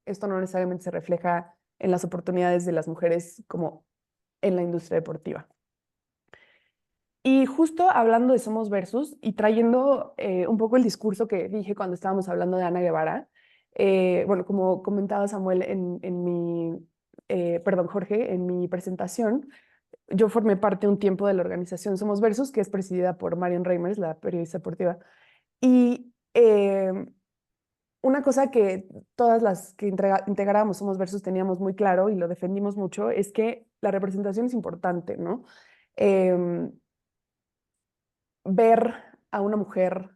C: esto no necesariamente se refleja en las oportunidades de las mujeres como en la industria deportiva. Y justo hablando de Somos Versus y trayendo un poco el discurso que dije cuando estábamos hablando de Ana Guevara, bueno, como comentaba Samuel perdón, Jorge, en mi presentación, yo formé parte un tiempo de la organización Somos Versus, que es presidida por Marion Reimers, la periodista deportiva. Y una cosa que todas las que integrábamos Somos Versus teníamos muy claro y lo defendimos mucho es que la representación es importante, ¿no? Em, Ver a una mujer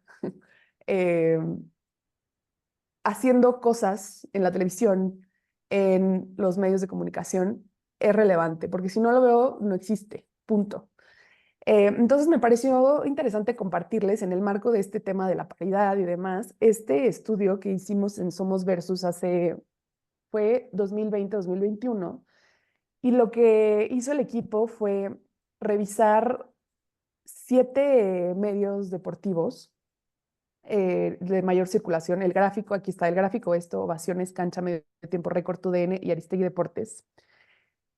C: haciendo cosas en la televisión, en los medios de comunicación, es relevante, porque si no lo veo, no existe, punto. Entonces me pareció interesante compartirles en el marco de este tema de la paridad y demás, este estudio que hicimos en Somos Versus fue 2020-2021, y lo que hizo el equipo fue revisar 7 medios deportivos de mayor circulación. El gráfico, aquí está el gráfico, Ovaciones, Cancha, Medio Tiempo, Récord, TUDN y Aristegui Deportes.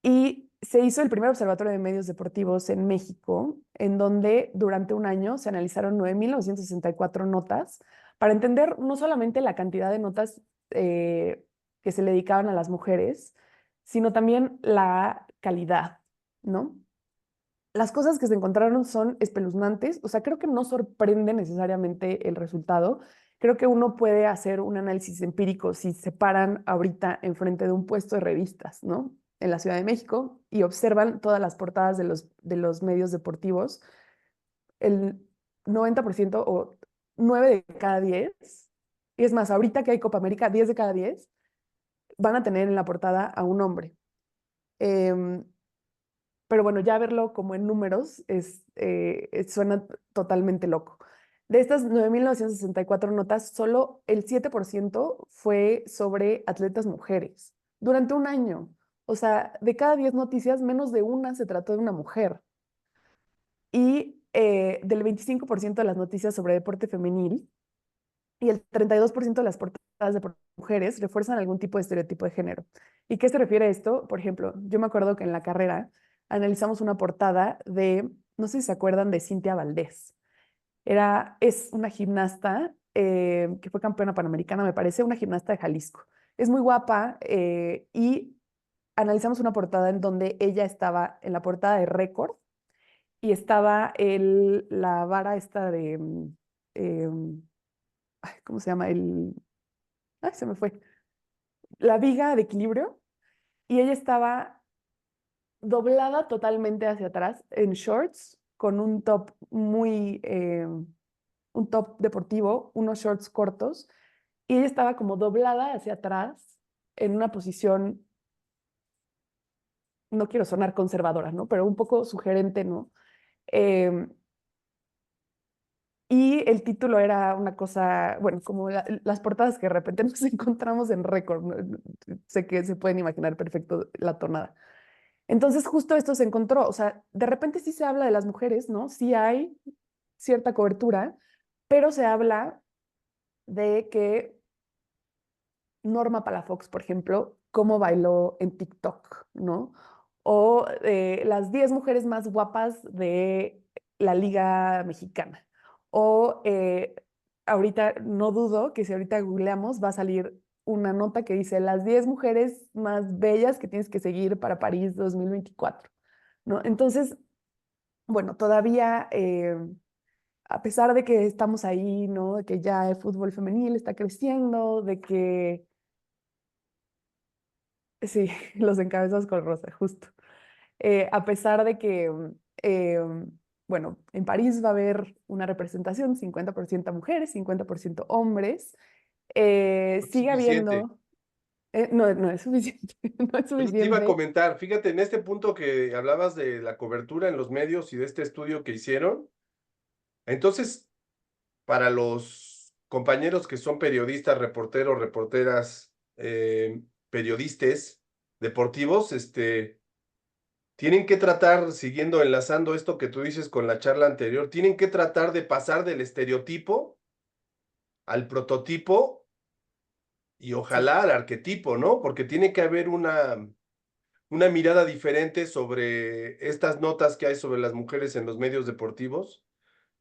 C: Y se hizo el primer observatorio de medios deportivos en México, en donde durante un año se analizaron 9.964 notas para entender no solamente la cantidad de notas que se le dedicaban a las mujeres, sino también la calidad, ¿no? Las cosas que se encontraron son espeluznantes, o sea, creo que no sorprende necesariamente el resultado. Creo que uno puede hacer un análisis empírico si se paran ahorita enfrente de un puesto de revistas, ¿no? En la Ciudad de México y observan todas las portadas de los medios deportivos. El 90% o 9 de cada 10, y es más, ahorita que hay Copa América, 10 de cada 10 van a tener en la portada a un hombre. Em, pero bueno, ya verlo como en números suena totalmente loco. De estas 9.964 notas, solo el 7% fue sobre atletas mujeres durante un año. O sea, de cada 10 noticias, menos de una se trató de una mujer. Y del 25% de las noticias sobre deporte femenil y el 32% de las portadas de mujeres refuerzan algún tipo de estereotipo de género. ¿Y qué se refiere a esto? Por ejemplo, yo me acuerdo que en la carrera analizamos una portada de, no sé si se acuerdan de Cintia Valdés. Es una gimnasta que fue campeona panamericana, me parece, una gimnasta de Jalisco. Es muy guapa y analizamos una portada en donde ella estaba en la portada de Récord y estaba la vara esta de, ay, ¿cómo se llama? Ay, se me fue. La viga de equilibrio y ella estaba doblada totalmente hacia atrás en shorts con un top deportivo, unos shorts cortos y ella estaba como doblada hacia atrás en una posición, no quiero sonar conservadora, ¿no? Pero un poco sugerente, ¿no? Eh, Y el título era una cosa, bueno, como las portadas que de repente nos encontramos en Récord, ¿no? Sé que se pueden imaginar perfecto la tonada. Entonces, justo esto se encontró, o sea, de repente sí se habla de las mujeres, ¿no? Sí hay cierta cobertura, pero se habla de que Norma Palafox, por ejemplo, cómo bailó en TikTok, ¿no? O las 10 mujeres más guapas de la Liga Mexicana. O ahorita no dudo que si ahorita googleamos va a salir una nota que dice las 10 mujeres más bellas que tienes que seguir para París 2024, ¿no? Entonces, bueno, todavía, a pesar de que estamos ahí, ¿no? De que ya el fútbol femenil está creciendo, de que sí, los encabezados con rosa, justo. A pesar de que, eh, bueno, en París va a haber una representación, 50% mujeres, 50% hombres,
A: No es
C: sigue
A: suficiente.
C: habiendo, no, no es suficiente, no es
A: Yo te iba a
C: suficiente,
A: comentar, fíjate, en este punto que hablabas de la cobertura en los medios y de este estudio que hicieron, entonces, para los compañeros que son periodistas, reporteros, reporteras, periodistas deportivos, tienen que tratar, siguiendo enlazando esto que tú dices con la charla anterior, tienen que tratar de pasar del estereotipo al prototipo y
C: sí,
A: ojalá al arquetipo, ¿no? Porque tiene que haber una mirada diferente sobre estas notas que hay sobre las mujeres en los medios deportivos,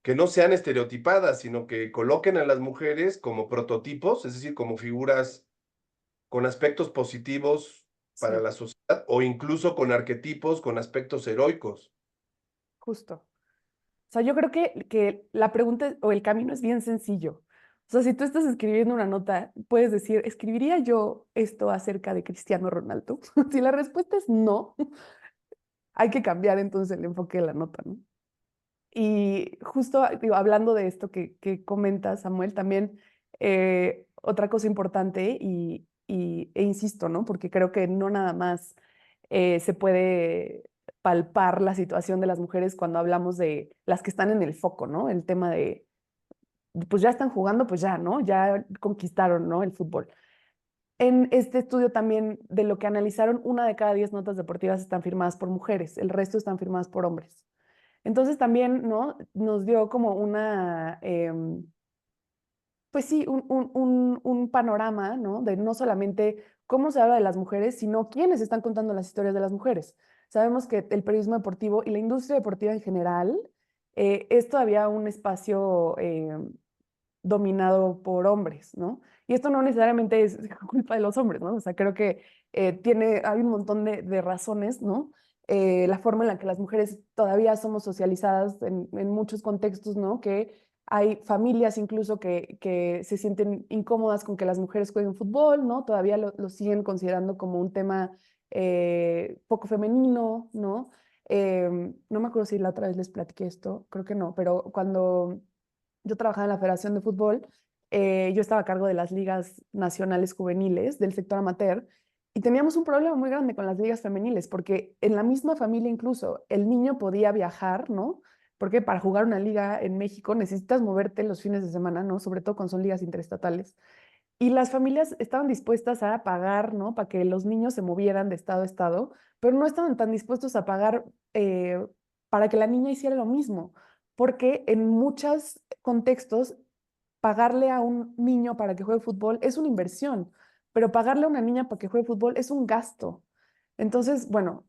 A: que no sean estereotipadas, sino que coloquen a las mujeres como prototipos, es decir, como figuras con aspectos positivos para
C: sí,
A: la sociedad o incluso con arquetipos, con aspectos heroicos.
C: justo. O sea, yo creo que la pregunta o el camino es bien sencillo. O sea, si tú estás escribiendo una nota, puedes decir, ¿escribiría yo esto acerca de Cristiano Ronaldo? Si la respuesta es no, hay que cambiar entonces el enfoque de la nota, ¿no? Y justo digo, hablando de esto que comenta Samuel, también otra cosa importante e insisto, ¿no? Porque creo que no nada más se puede palpar la situación de las mujeres cuando hablamos de las que están en el foco, ¿no? El tema de, pues ya están jugando, pues ya, ¿no? Ya conquistaron, ¿no? El fútbol. En este estudio también de lo que analizaron, una de cada 10 notas deportivas están firmadas por mujeres, el resto están firmadas por hombres. Entonces también, ¿no? Nos dio como pues sí, un panorama, ¿no? De no solamente cómo se habla de las mujeres, sino quiénes están contando las historias de las mujeres. Sabemos que el periodismo deportivo y la industria deportiva en general es todavía un espacio dominado por hombres, ¿no? Y esto no necesariamente es culpa de los hombres, ¿no? O sea, creo que hay un montón de razones, ¿no? La forma en la que las mujeres todavía somos socializadas en muchos contextos, ¿no? Que hay familias incluso que se sienten incómodas con que las mujeres jueguen fútbol, ¿no? Todavía lo siguen considerando como un tema poco femenino, ¿no? No me acuerdo si la otra vez les platiqué esto, creo que no, pero cuando yo trabajaba en la Federación de Fútbol, yo estaba a cargo de las ligas nacionales juveniles del sector amateur y teníamos un problema muy grande con las ligas femeniles porque en la misma familia incluso el niño podía viajar, ¿no? Porque para jugar una liga en México necesitas moverte los fines de semana, ¿no? Sobre todo cuando son ligas interestatales. Y las familias estaban dispuestas a pagar, ¿no? Para que los niños se movieran de estado a estado, pero no estaban tan dispuestos a pagar para que la niña hiciera lo mismo, porque en muchos contextos pagarle a un niño para que juegue fútbol es una inversión, pero pagarle a una niña para que juegue fútbol es un gasto. Entonces, bueno,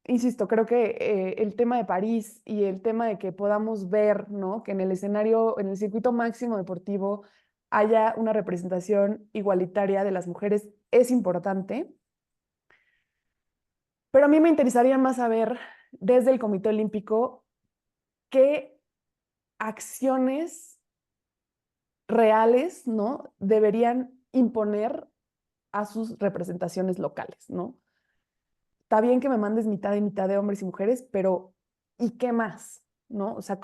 C: insisto, creo que el tema de París y el tema de que podamos ver, ¿no? Que en el escenario, en el circuito máximo deportivo haya una representación igualitaria de las mujeres es importante, pero a mí me interesaría más saber desde el Comité Olímpico qué acciones reales, ¿no? Deberían imponer a sus representaciones locales, ¿no? Está bien que me mandes mitad y mitad de hombres y mujeres, pero ¿y qué más? ¿No? O sea,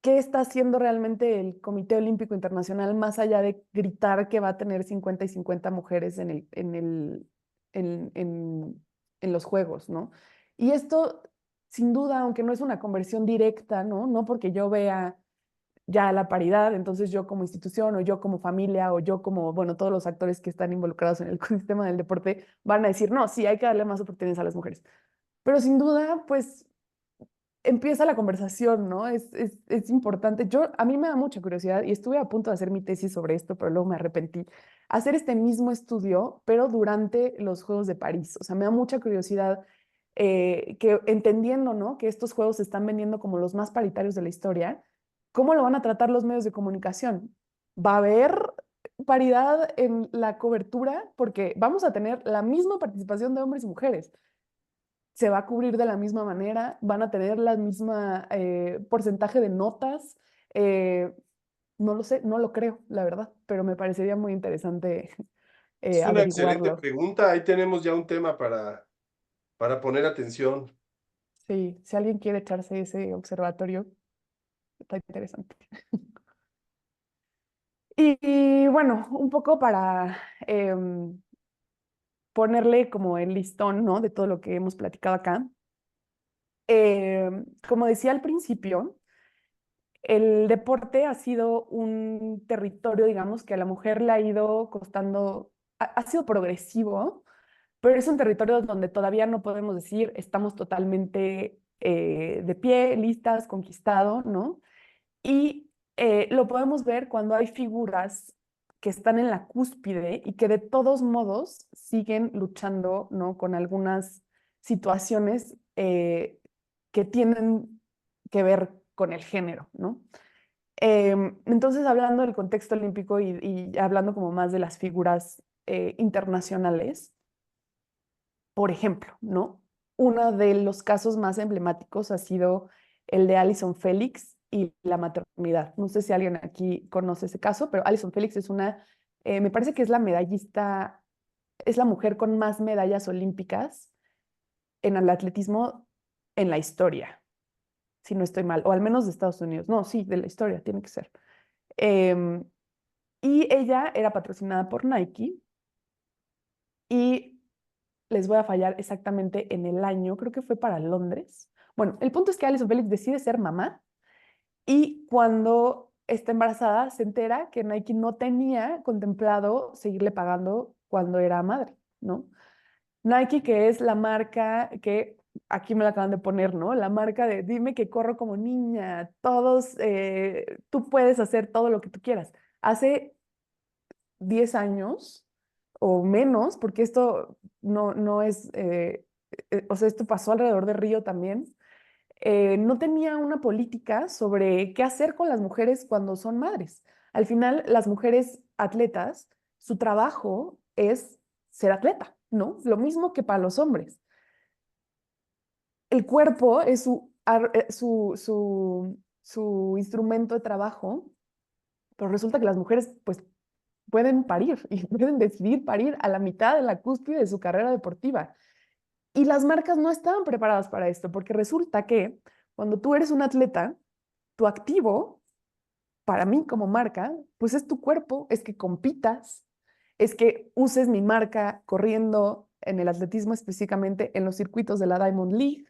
C: ¿qué está haciendo realmente el Comité Olímpico Internacional más allá de gritar que va a tener 50 y 50 mujeres en los Juegos, ¿no? Y esto, sin duda, aunque no es una conversión directa, ¿no? No porque yo vea ya la paridad, entonces yo como institución o yo como familia o yo como, bueno, todos los actores que están involucrados en el ecosistema del deporte van a decir, no, sí, hay que darle más oportunidades a las mujeres. Pero sin duda, pues empieza la conversación, ¿no? Es importante. A mí me da mucha curiosidad y estuve a punto de hacer mi tesis sobre esto, pero luego me arrepentí. Hacer este mismo estudio, pero durante los Juegos de París. O sea, me da mucha curiosidad que entendiendo, ¿no? Que estos juegos se están vendiendo como los más paritarios de la historia, ¿cómo lo van a tratar los medios de comunicación? ¿Va a haber paridad en la cobertura? Porque vamos a tener la misma participación de hombres y mujeres. Se va a cubrir de la misma manera, van a tener la misma porcentaje de notas. eh, no lo sé, no lo creo, la verdad, pero me parecería muy interesante
A: Es una excelente
C: averiguarlo.
A: pregunta. Ahí tenemos ya un tema para poner atención.
C: Sí, si alguien quiere echarse ese observatorio, está interesante. Y bueno, un poco para ponerle como el listón, ¿no? De todo lo que hemos platicado acá. Como decía al principio, el deporte ha sido un territorio, digamos, que a la mujer le ha ido costando, ha sido progresivo, pero es un territorio donde todavía no podemos decir estamos totalmente de pie, listas, conquistado, ¿no? Y lo podemos ver cuando hay figuras que están en la cúspide y que de todos modos siguen luchando, ¿no? Con algunas situaciones que tienen que ver con el género, ¿no? Entonces, hablando del contexto olímpico y hablando como más de las figuras internacionales, por ejemplo, ¿no? Uno de los casos más emblemáticos ha sido el de Allyson Félix y la maternidad. No sé si alguien aquí conoce ese caso, pero Allyson Félix es me parece que es la medallista, es la mujer con más medallas olímpicas en el atletismo en la historia, si no estoy mal, o al menos de Estados Unidos. No, sí, de la historia, tiene que ser. Em, y ella era patrocinada por Nike y les voy a fallar exactamente en el año, creo que fue para Londres. Bueno, el punto es que Alison Felix decide ser mamá y cuando está embarazada se entera que Nike no tenía contemplado seguirle pagando cuando era madre, ¿no? Nike, que es la marca que aquí me la acaban de poner, ¿no? La marca de dime que corro como niña, tú puedes hacer todo lo que tú quieras. Hace 10 años o menos, porque esto no es, o sea, esto pasó alrededor de Río también, no tenía una política sobre qué hacer con las mujeres cuando son madres. Al final, las mujeres atletas, su trabajo es ser atleta, ¿no? Lo mismo que para los hombres. El cuerpo es su instrumento de trabajo, pero resulta que las mujeres, pues, pueden parir y pueden decidir parir a la mitad de la cúspide de su carrera deportiva. Y las marcas no estaban preparadas para esto, porque resulta que cuando tú eres un atleta, tu activo, para mí como marca, pues es tu cuerpo, es que compitas, es que uses mi marca corriendo en el atletismo, específicamente en los circuitos de la Diamond League,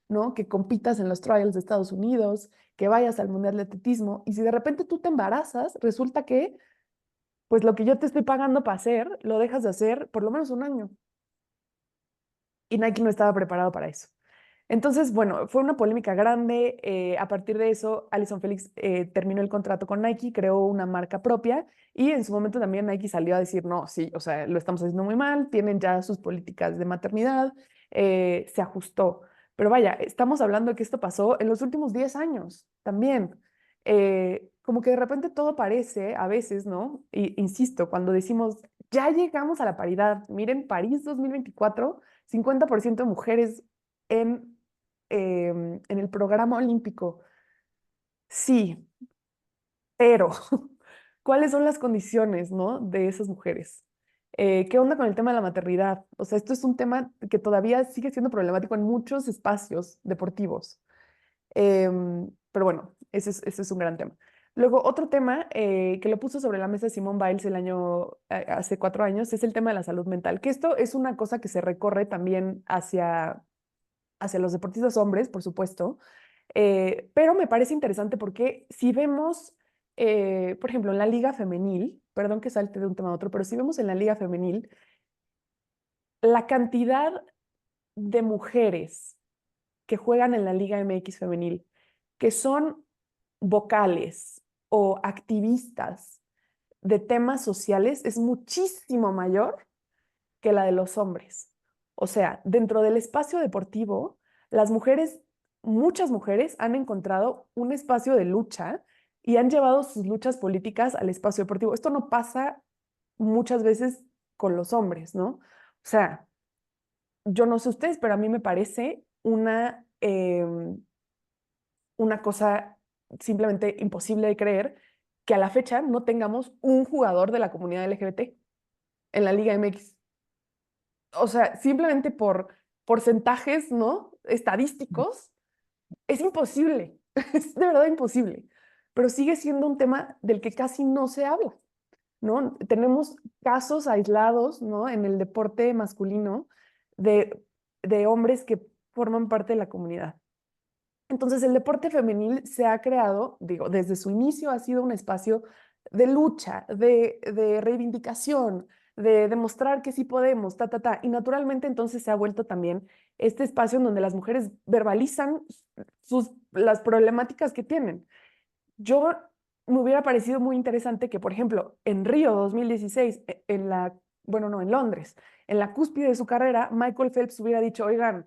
C: ¿no? Que compitas en los trials de Estados Unidos, que vayas al Mundial de Atletismo. Y si de repente tú te embarazas, resulta que, pues lo que yo te estoy pagando para hacer, lo dejas de hacer por lo menos un año. Y Nike no estaba preparado para eso. Entonces, bueno, fue una polémica grande. A partir de eso, Allyson Felix terminó el contrato con Nike, creó una marca propia y en su momento también Nike salió a decir, no, sí, o sea, lo estamos haciendo muy mal, tienen ya sus políticas de maternidad, se ajustó. Pero vaya, estamos hablando de que esto pasó en los últimos 10 años también. Como que de repente todo parece, a veces, ¿no? Y, insisto, cuando decimos, ya llegamos a la paridad, miren, París 2024, 50% de mujeres en el programa olímpico. Sí, pero ¿cuáles son las condiciones, ¿no? de esas mujeres? ¿Qué onda con el tema de la maternidad? O sea, esto es un tema que todavía sigue siendo problemático en muchos espacios deportivos. Pero bueno, ese es un gran tema. Luego, otro tema que lo puso sobre la mesa Simone Biles hace 4 años es el tema de la salud mental, que esto es una cosa que se recorre también hacia los deportistas hombres, por supuesto, pero me parece interesante porque si vemos, por ejemplo, en la liga femenil, perdón que salte de un tema a otro, pero si vemos en la liga femenil, la cantidad de mujeres que juegan en la Liga MX femenil, que son vocales o activistas de temas sociales, es muchísimo mayor que la de los hombres. O sea, dentro del espacio deportivo, las mujeres, muchas mujeres han encontrado un espacio de lucha y han llevado sus luchas políticas al espacio deportivo. Esto no pasa muchas veces con los hombres, ¿no? O sea, yo no sé ustedes, pero a mí me parece una cosa simplemente imposible de creer que a la fecha no tengamos un jugador de la comunidad LGBT en la Liga MX. O sea, simplemente por porcentajes, ¿no? Estadísticos, es imposible, es de verdad imposible, pero sigue siendo un tema del que casi no se habla, ¿no? Tenemos casos aislados, ¿no? En el deporte masculino de, de hombres que forman parte de la comunidad. Entonces, el deporte femenil se ha creado, digo, desde su inicio ha sido un espacio de lucha, de reivindicación, de demostrar que sí podemos, ta, ta, ta. Y naturalmente entonces se ha vuelto también este espacio en donde las mujeres verbalizan las problemáticas que tienen. Yo me hubiera parecido muy interesante que, por ejemplo, en Río 2016, bueno, no, en Londres, en la cúspide de su carrera, Michael Phelps hubiera dicho, oigan,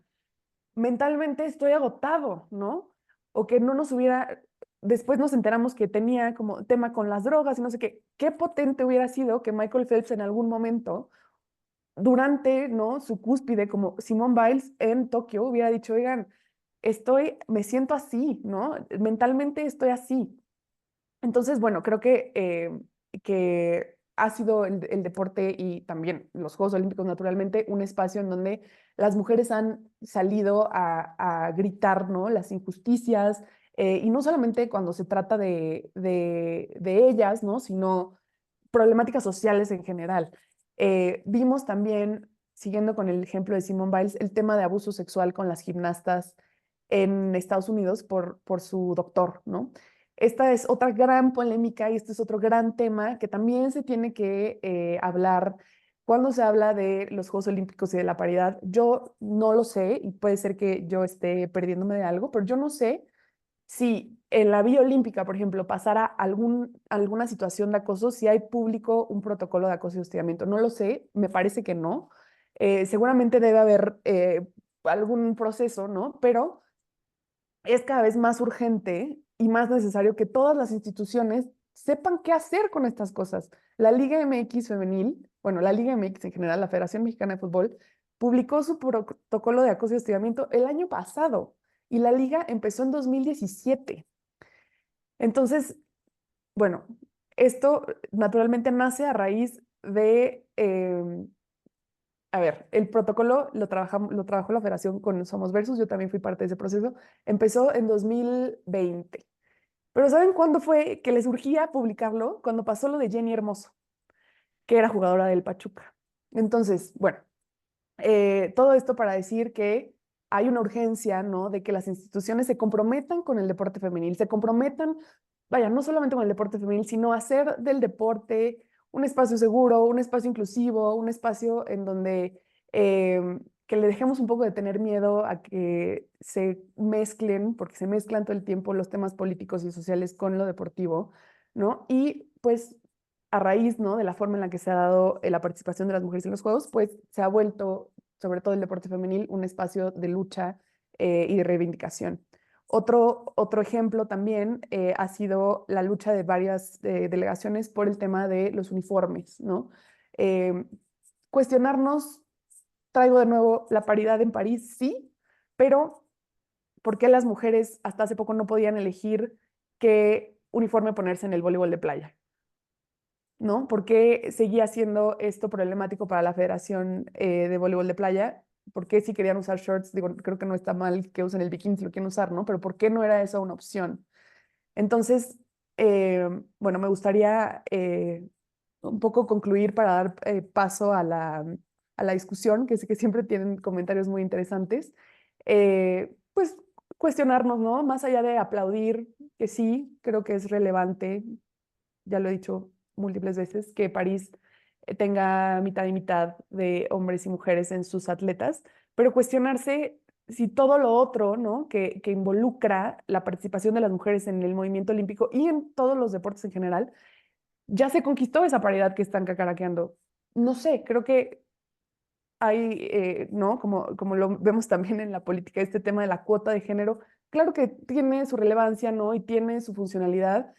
C: mentalmente estoy agotado, ¿no? O que no nos hubiera, después nos enteramos que tenía como tema con las drogas y no sé qué. Qué potente hubiera sido que Michael Phelps en algún momento, durante, ¿no? su cúspide, como Simone Biles en Tokio, hubiera dicho, oigan, me siento así, ¿no? Mentalmente estoy así. Entonces, bueno, creo que ha sido el deporte y también los Juegos Olímpicos, naturalmente, un espacio en donde las mujeres han salido a gritar, ¿no? las injusticias, y no solamente cuando se trata de ellas, ¿no? sino problemáticas sociales en general. Vimos también, siguiendo con el ejemplo de Simone Biles, el tema de abuso sexual con las gimnastas en Estados Unidos por su doctor, ¿no? Esta es otra gran polémica y este es otro gran tema que también se tiene que hablar cuando se habla de los Juegos Olímpicos y de la paridad. Yo no lo sé y puede ser que yo esté perdiéndome de algo, pero yo no sé si en la vía olímpica, por ejemplo, pasara alguna situación de acoso, si hay público un protocolo de acoso y hostigamiento. No lo sé, me parece que no. Seguramente debe haber algún proceso, ¿no? Pero es cada vez más urgente y más necesario que todas las instituciones sepan qué hacer con estas cosas. La Liga MX femenil, bueno, la Liga MX en general, la Federación Mexicana de Fútbol, publicó su protocolo de acoso y hostigamiento el año pasado y la liga empezó en 2017. Entonces, bueno, esto naturalmente nace a raíz de, a ver, el protocolo lo trabajó la federación con Somos Versus, yo también fui parte de ese proceso, empezó en 2020. Pero ¿saben cuándo fue que les urgía publicarlo? Cuando pasó lo de Jenny Hermoso, que era jugadora del Pachuca. Entonces, bueno, todo esto para decir que hay una urgencia, ¿no? De que las instituciones se comprometan con el deporte femenil, se comprometan, vaya, no solamente con el deporte femenil, sino hacer del deporte un espacio seguro, un espacio inclusivo, un espacio en donde que le dejemos un poco de tener miedo a que se mezclen, porque se mezclan todo el tiempo los temas políticos y sociales con lo deportivo, ¿no? Y pues a raíz, ¿no? de la forma en la que se ha dado la participación de las mujeres en los juegos, pues se ha vuelto, sobre todo el deporte femenil, un espacio de lucha y de reivindicación. Otro ejemplo también ha sido la lucha de varias delegaciones por el tema de los uniformes, ¿no? Eh, Cuestionarnos, traigo de nuevo la paridad en París, sí, pero ¿por qué las mujeres hasta hace poco no podían elegir qué uniforme ponerse en el voleibol de playa? ¿No? ¿Por qué seguía siendo esto problemático para la Federación de Voleibol de Playa? ¿Por qué si querían usar shorts? Digo, creo que no está mal que usen el bikini si lo quieren usar, ¿no? Pero ¿por qué no era eso una opción? Entonces, bueno, me gustaría un poco concluir para dar paso a la discusión, que sé que siempre tienen comentarios muy interesantes. Pues cuestionarnos, ¿no? Más allá de aplaudir, que sí, creo que es relevante, ya lo he dicho múltiples veces, que París tenga mitad y mitad de hombres y mujeres en sus atletas, pero cuestionarse si todo lo otro, ¿no? que involucra la participación de las mujeres en el movimiento olímpico y en todos los deportes en general, ya se conquistó esa paridad que están cacaraqueando. No sé, creo que hay, ¿no? Como lo vemos también en la política, este tema de la cuota de género, claro que tiene su relevancia, ¿no? Y tiene su funcionalidad,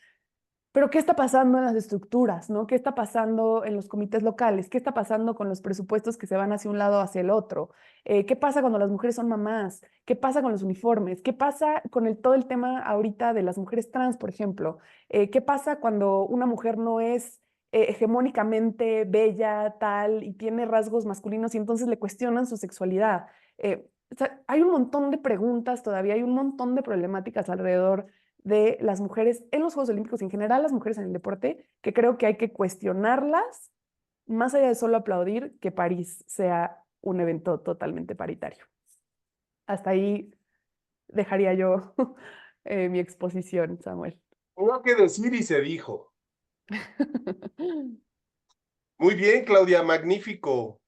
C: pero ¿qué está pasando en las estructuras, ¿no? ¿Qué está pasando en los comités locales? ¿Qué está pasando con los presupuestos que se van hacia un lado o hacia el otro? ¿Qué pasa cuando las mujeres son mamás? ¿Qué pasa con los uniformes? ¿Qué pasa con todo el tema ahorita de las mujeres trans, por ejemplo? ¿Qué pasa cuando una mujer no es hegemónicamente bella, tal, y tiene rasgos masculinos y entonces le cuestionan su sexualidad? O sea, hay un montón de preguntas todavía, hay un montón de problemáticas alrededor de las mujeres en los Juegos Olímpicos y en general las mujeres en el deporte, que creo que hay que cuestionarlas, más allá de solo aplaudir que París sea un evento totalmente paritario. Hasta ahí dejaría yo mi exposición, Samuel.
A: No que decir y se dijo. Muy bien, Claudia, magnífico.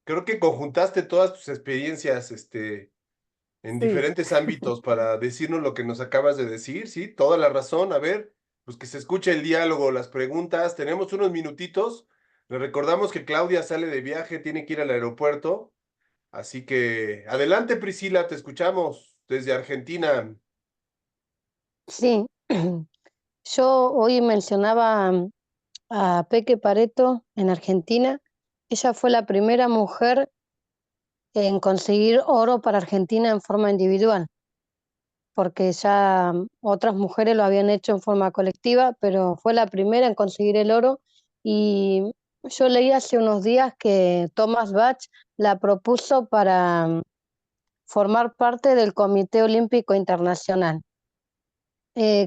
A: Creo que conjuntaste todas tus experiencias, en
C: Sí,
A: diferentes ámbitos para decirnos lo que nos acabas de decir, ¿sí? Toda la razón. A ver, pues que se escuche el diálogo, las preguntas. Tenemos unos minutitos. Le recordamos que Claudia sale de viaje, tiene que ir al aeropuerto. Así que adelante, Priscila, te escuchamos desde Argentina.
D: Sí, yo hoy mencionaba a Peque Pareto en Argentina. Ella fue la primera mujer en conseguir oro para Argentina en forma individual, porque ya otras mujeres lo habían hecho en forma colectiva, pero fue la primera en conseguir el oro. Y yo leí hace unos días que Thomas Bach la propuso para formar parte del Comité Olímpico Internacional.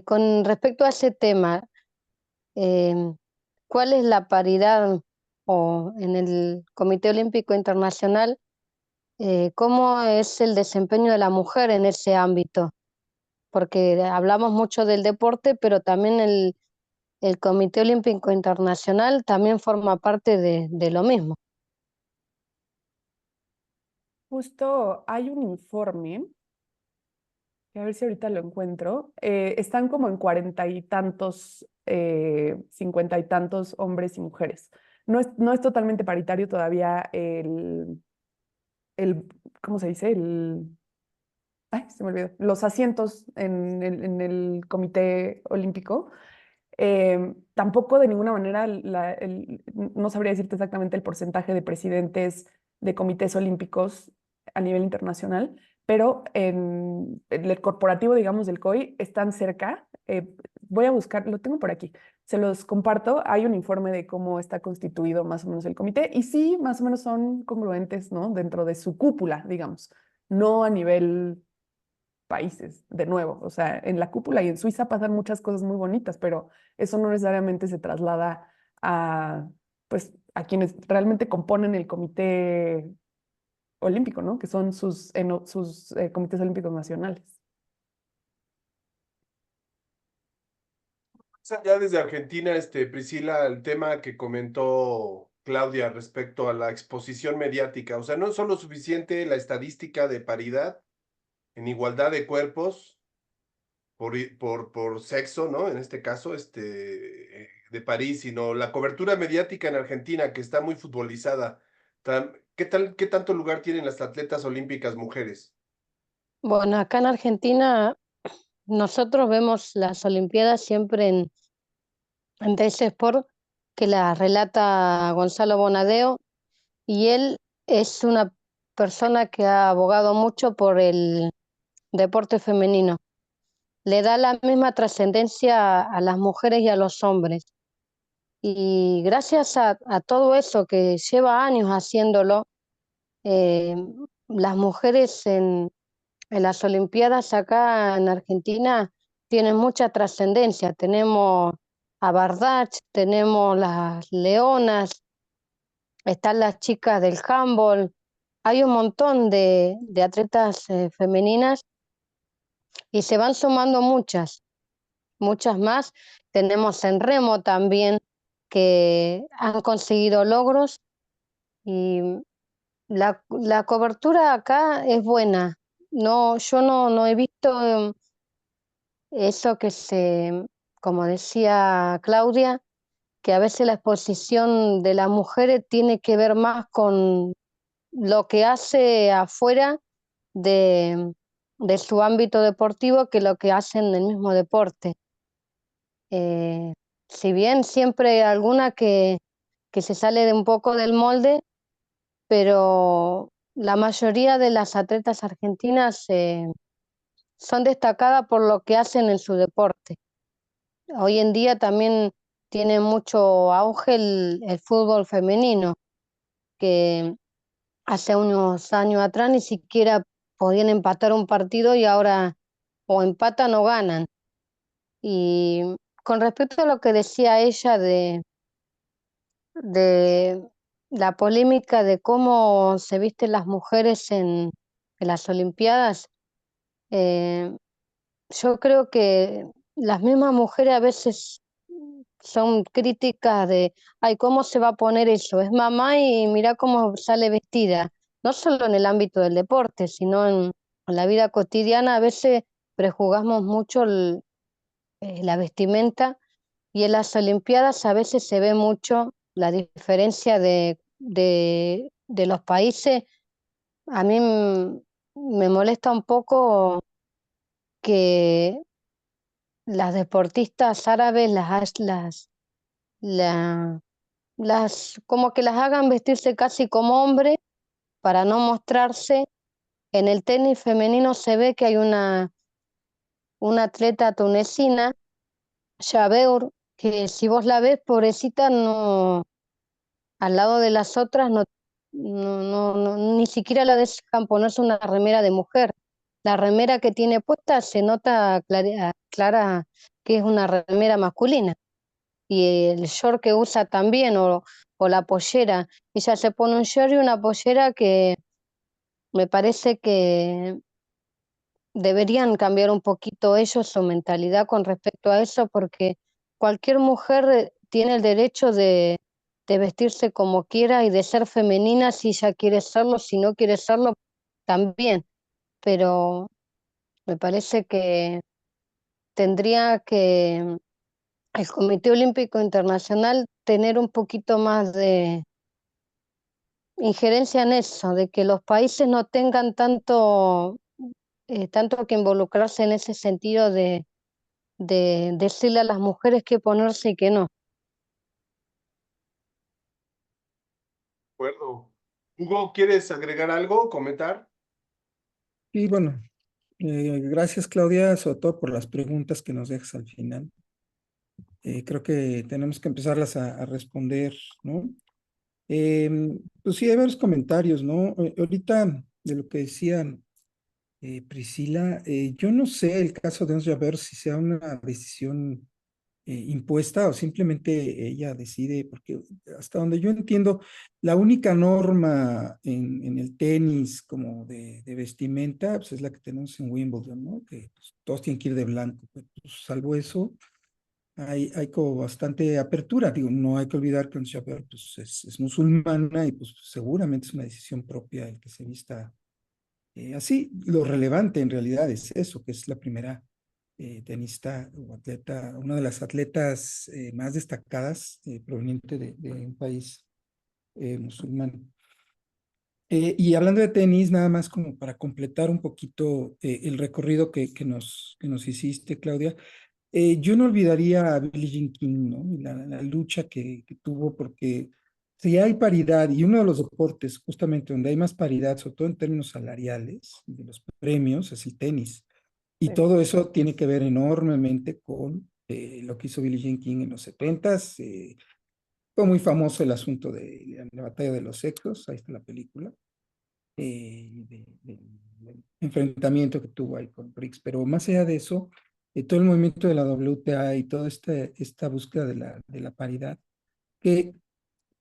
D: Con respecto a ese tema, eh, ¿cuál es la paridad o en el Comité Olímpico Internacional, cómo es el desempeño de la mujer en ese ámbito? Porque hablamos mucho del deporte, pero también el Comité Olímpico Internacional también forma parte de lo mismo.
C: justo hay un informe, que a ver si ahorita lo encuentro, están como en cuarenta y tantos, cincuenta y tantos hombres y mujeres. No es totalmente paritario todavía el, ¿cómo se dice? Ay, se me olvidó, los asientos en el Comité Olímpico. Tampoco de ninguna manera, no sabría decirte exactamente el porcentaje de presidentes de comités olímpicos a nivel internacional, pero en el corporativo, digamos, del COI, están cerca. Voy a buscar, lo tengo por aquí, se los comparto. Hay un informe de cómo está constituido más o menos el comité y sí, más o menos son congruentes, ¿no? Dentro de su cúpula, digamos, no a nivel países, de nuevo. O sea, en la cúpula y en Suiza pasan muchas cosas muy bonitas, pero eso no necesariamente se traslada a, pues, a quienes realmente componen el comité olímpico, ¿no? Que son sus comités olímpicos nacionales.
A: Sea, ya desde Argentina, Priscila, el tema que comentó Claudia respecto a la exposición mediática, o sea, no es solo suficiente la estadística de paridad en igualdad de cuerpos por sexo, ¿no? En este caso, de París, sino la cobertura mediática en Argentina, que está muy futbolizada. ¿Qué tanto lugar tienen las atletas olímpicas mujeres?
D: Bueno, acá en Argentina nosotros vemos las Olimpiadas siempre en TC Sport, que la relata Gonzalo Bonadeo, y él es una persona que ha abogado mucho por el deporte femenino. Le da la misma trascendencia a las mujeres y a los hombres. Y gracias a todo eso que lleva años haciéndolo, eh, las mujeres en las Olimpiadas acá en Argentina tienen mucha trascendencia. Tenemos a Bardach, tenemos las leonas, están las chicas del handball. Hay un montón de atletas femeninas y se van sumando muchas más. Tenemos en remo también que han conseguido logros y la cobertura acá es buena. No, yo no he visto eso como decía Claudia, que a veces la exposición de las mujeres tiene que ver más con lo que hace afuera de, de su ámbito deportivo que lo que hacen en el mismo deporte. Eh, si bien siempre hay alguna que se sale de un poco del molde, pero la mayoría de las atletas argentinas son destacadas por lo que hacen en su deporte. Hoy en día también tiene mucho auge el fútbol femenino, que hace unos años atrás ni siquiera podían empatar un partido y ahora o empatan o ganan. Y con respecto a lo que decía ella de la polémica de cómo se visten las mujeres en las Olimpiadas, eh, yo creo que las mismas mujeres a veces son críticas de, ay, ¿cómo se va a poner eso? Es mamá y mira cómo sale vestida. No solo en el ámbito del deporte, sino en la vida cotidiana. A veces prejuzgamos mucho la vestimenta y en las Olimpiadas a veces se ve mucho la diferencia de los países. A mí me molesta un poco que las deportistas árabes la- como que las hagan vestirse casi como hombre para no mostrarse. En el tenis femenino se ve que hay una atleta tunecina, Jabeur, que si vos la ves, pobrecita, no, al lado de las otras, ni siquiera la dejan ponerse una remera de mujer. La remera que tiene puesta se nota clara que es una remera masculina. Y el short que usa también, o la pollera. Ella se pone un short y una pollera que me parece que deberían cambiar un poquito ellos su mentalidad con respecto a eso, porque cualquier mujer tiene el derecho de vestirse como quiera y de ser femenina si ella quiere serlo, si no quiere serlo, también. Pero me parece que tendría que el Comité Olímpico Internacional tener un poquito más de injerencia en eso, de que los países no tengan tanto que involucrarse en ese sentido de decirle a las mujeres qué ponerse y qué no.
A: ¿De acuerdo? Hugo, ¿quieres agregar algo, comentar?
E: Y bueno, gracias Claudia, sobre todo por las preguntas que nos dejas al final. Creo que tenemos que empezarlas a responder, ¿no? Pues sí, hay varios comentarios, ¿no? Ahorita de lo que decían Priscila. Yo no sé el caso de Ons Jabeur si sea una decisión impuesta o simplemente ella decide, porque hasta donde yo entiendo, la única norma en el tenis como de vestimenta pues es la que tenemos en Wimbledon, ¿no? Que pues, todos tienen que ir de blanco, pero, pues, salvo eso, hay como bastante apertura. Digo, no hay que olvidar que Ons Jabeur pues, es musulmana y pues seguramente es una decisión propia el que se vista así. Lo relevante en realidad es eso, que es la primera tenista o atleta, una de las atletas más destacadas proveniente de un país musulmán. Y hablando de tenis, nada más como para completar un poquito el recorrido que nos hiciste, Claudia, yo no olvidaría a Billie Jean King, ¿no? Y la lucha que tuvo, porque si hay paridad, y uno de los deportes justamente donde hay más paridad, sobre todo en términos salariales, de los premios, es el tenis. Y
C: Sí.
E: todo eso tiene que ver enormemente con lo que hizo Billie Jean King en los 70s. Fue muy famoso el asunto de la batalla de los sexos, ahí está la película, del enfrentamiento que tuvo ahí con Briggs. Pero más allá de eso, todo el movimiento de la WTA y toda esta búsqueda de la paridad, que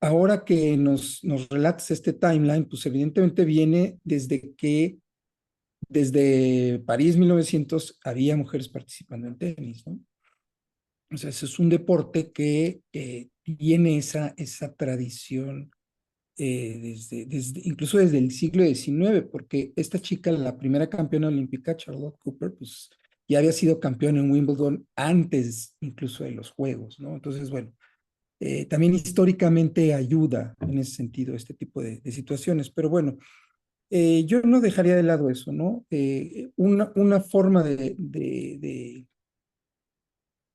E: ahora que nos relatas este timeline, pues evidentemente viene desde París 1900 había mujeres participando en tenis, ¿no? O sea, ese es un deporte que tiene esa tradición incluso desde el siglo XIX, porque esta chica, la primera campeona olímpica, Charlotte Cooper, pues ya había sido campeona en Wimbledon antes incluso de los Juegos, ¿no? Entonces, bueno, también históricamente ayuda en ese sentido este tipo de situaciones, pero bueno, yo no dejaría de lado eso, ¿no? Una forma de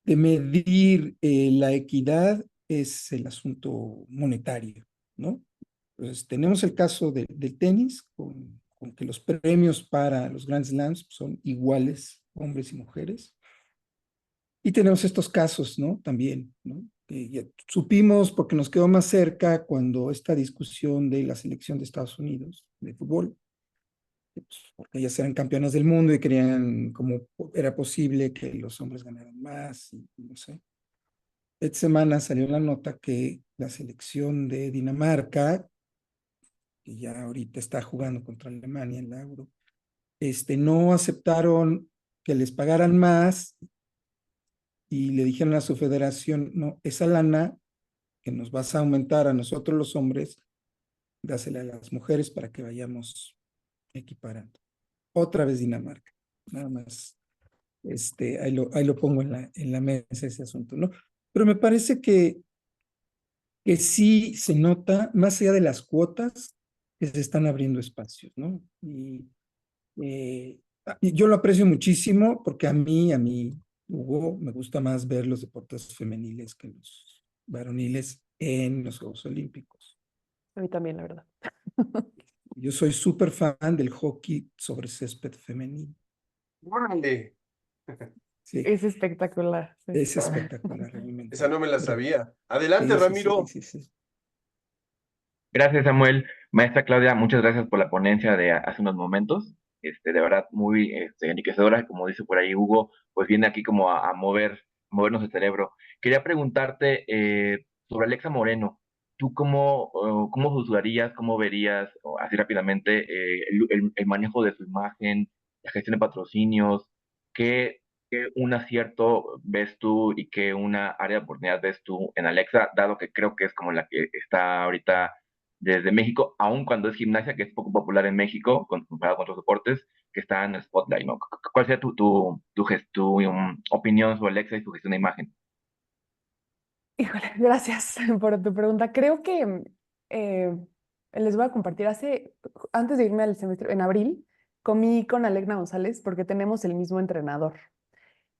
E: medir la equidad es el asunto monetario, ¿no? Entonces, tenemos el caso del tenis, con que los premios para los Grand Slams son iguales, hombres y mujeres. Y tenemos estos casos, ¿no? También, ¿no? Que ya supimos porque nos quedó más cerca cuando esta discusión de la selección de Estados Unidos de fútbol, pues, porque ellas eran campeonas del mundo y querían cómo era posible que los hombres ganaran más, y no sé. Esta semana salió la nota que la selección de Dinamarca, que ya ahorita está jugando contra Alemania en la Euro, no aceptaron que les pagaran más y le dijeron a su federación, no, esa lana que nos vas a aumentar a nosotros los hombres, dásela a las mujeres para que vayamos equiparando. Otra vez Dinamarca, nada más. Ahí lo pongo en la mesa ese asunto, ¿no? Pero me parece que sí se nota, más allá de las cuotas, que se están abriendo espacios, ¿no? Y yo lo aprecio muchísimo porque a mí, Hugo, me gusta más ver los deportes femeniles que los varoniles en los Juegos Olímpicos.
C: A mí también, la verdad.
E: Yo soy súper fan del hockey sobre césped femenino.
A: ¡Órale!
E: Sí,
C: Es espectacular. Sí.
E: es espectacular, a mí me
A: Esa
E: encanta.
A: no me la
E: Pero,
A: sabía. Adelante,
E: sí, sí, sí,
A: Ramiro.
E: sí, sí.
F: Gracias, Samuel. Maestra Claudia, muchas gracias por la ponencia de hace unos momentos. De verdad, muy enriquecedora. Como dice por ahí Hugo, pues viene aquí como a movernos el cerebro. Quería preguntarte sobre Alexa Moreno. ¿Tú cómo juzgarías, cómo verías, o así rápidamente, el manejo de su imagen, la gestión de patrocinios? ¿Qué un acierto ves tú y qué una área de oportunidad ves tú en Alexa, dado que creo que es como la que está ahorita desde México, aun cuando es gimnasia, que es poco popular en México, comparado con otros deportes, que está en el spotlight, ¿no? ¿Cuál sería tu opinión sobre Alexa y su gestión de imagen?
C: Híjole, gracias por tu pregunta. Creo que les voy a compartir. Antes de irme al semestre, en abril, comí con Alegna González porque tenemos el mismo entrenador.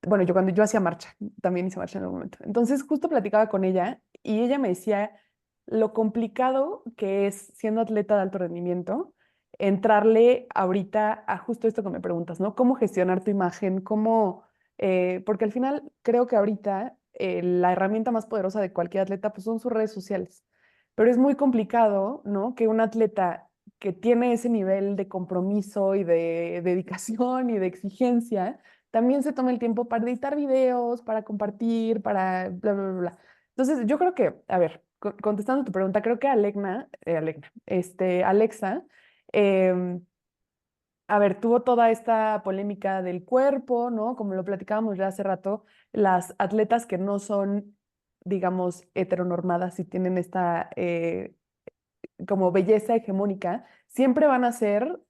C: Bueno, cuando yo hacía marcha, también hice marcha en algún momento. Entonces, justo platicaba con ella y ella me decía lo complicado que es, siendo atleta de alto rendimiento, entrarle ahorita a justo esto que me preguntas, ¿no? ¿Cómo gestionar tu imagen? Porque al final creo que ahorita la herramienta más poderosa de cualquier atleta pues son sus redes sociales. Pero es muy complicado, ¿no? Que un atleta que tiene ese nivel de compromiso y de dedicación y de exigencia, también se toma el tiempo para editar videos, para compartir, para bla, bla, bla, bla. Entonces, yo creo que, a ver, contestando tu pregunta, creo que Alexa, em, a ver, tuvo toda esta polémica del cuerpo, ¿no? Como lo platicábamos ya hace rato, las atletas que no son, digamos, heteronormadas y tienen esta como belleza hegemónica, siempre van a ser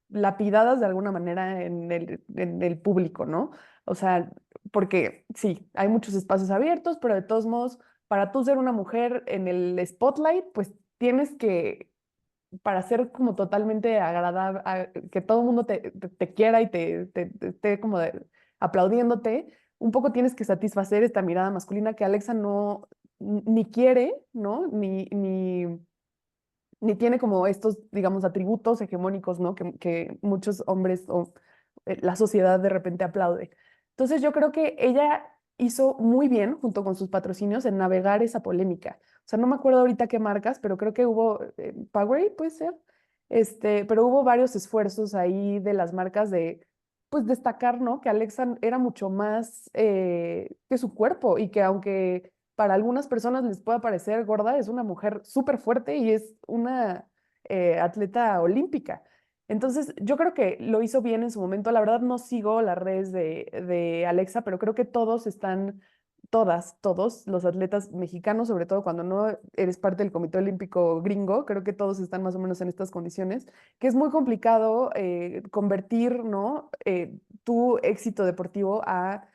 C: lapidadas de alguna manera en el público, ¿no? O sea, porque sí, hay muchos espacios abiertos, pero de todos modos, para tú ser una mujer en el spotlight, pues tienes que para ser como totalmente agradable, que todo el mundo te quiera y te esté como aplaudiéndote, un poco tienes que satisfacer esta mirada masculina que Alexa no ni quiere, ¿no? Ni tiene como estos, digamos, atributos hegemónicos, ¿no? Que muchos hombres o la sociedad de repente aplaude. Entonces yo creo que ella hizo muy bien, junto con sus patrocinios, en navegar esa polémica. O sea, no me acuerdo ahorita qué marcas, pero creo que hubo, Powerade puede ser, pero hubo varios esfuerzos ahí de las marcas de, pues, destacar, ¿no? Que Alexa era mucho más que su cuerpo y que aunque para algunas personas les pueda parecer gorda, es una mujer súper fuerte y es una atleta olímpica. Entonces, yo creo que lo hizo bien en su momento. La verdad no sigo las redes de Alexa, pero creo que todos están, todos los atletas mexicanos, sobre todo cuando no eres parte del Comité Olímpico gringo, creo que todos están más o menos en estas condiciones, que es muy complicado convertir, ¿no? Tu éxito deportivo a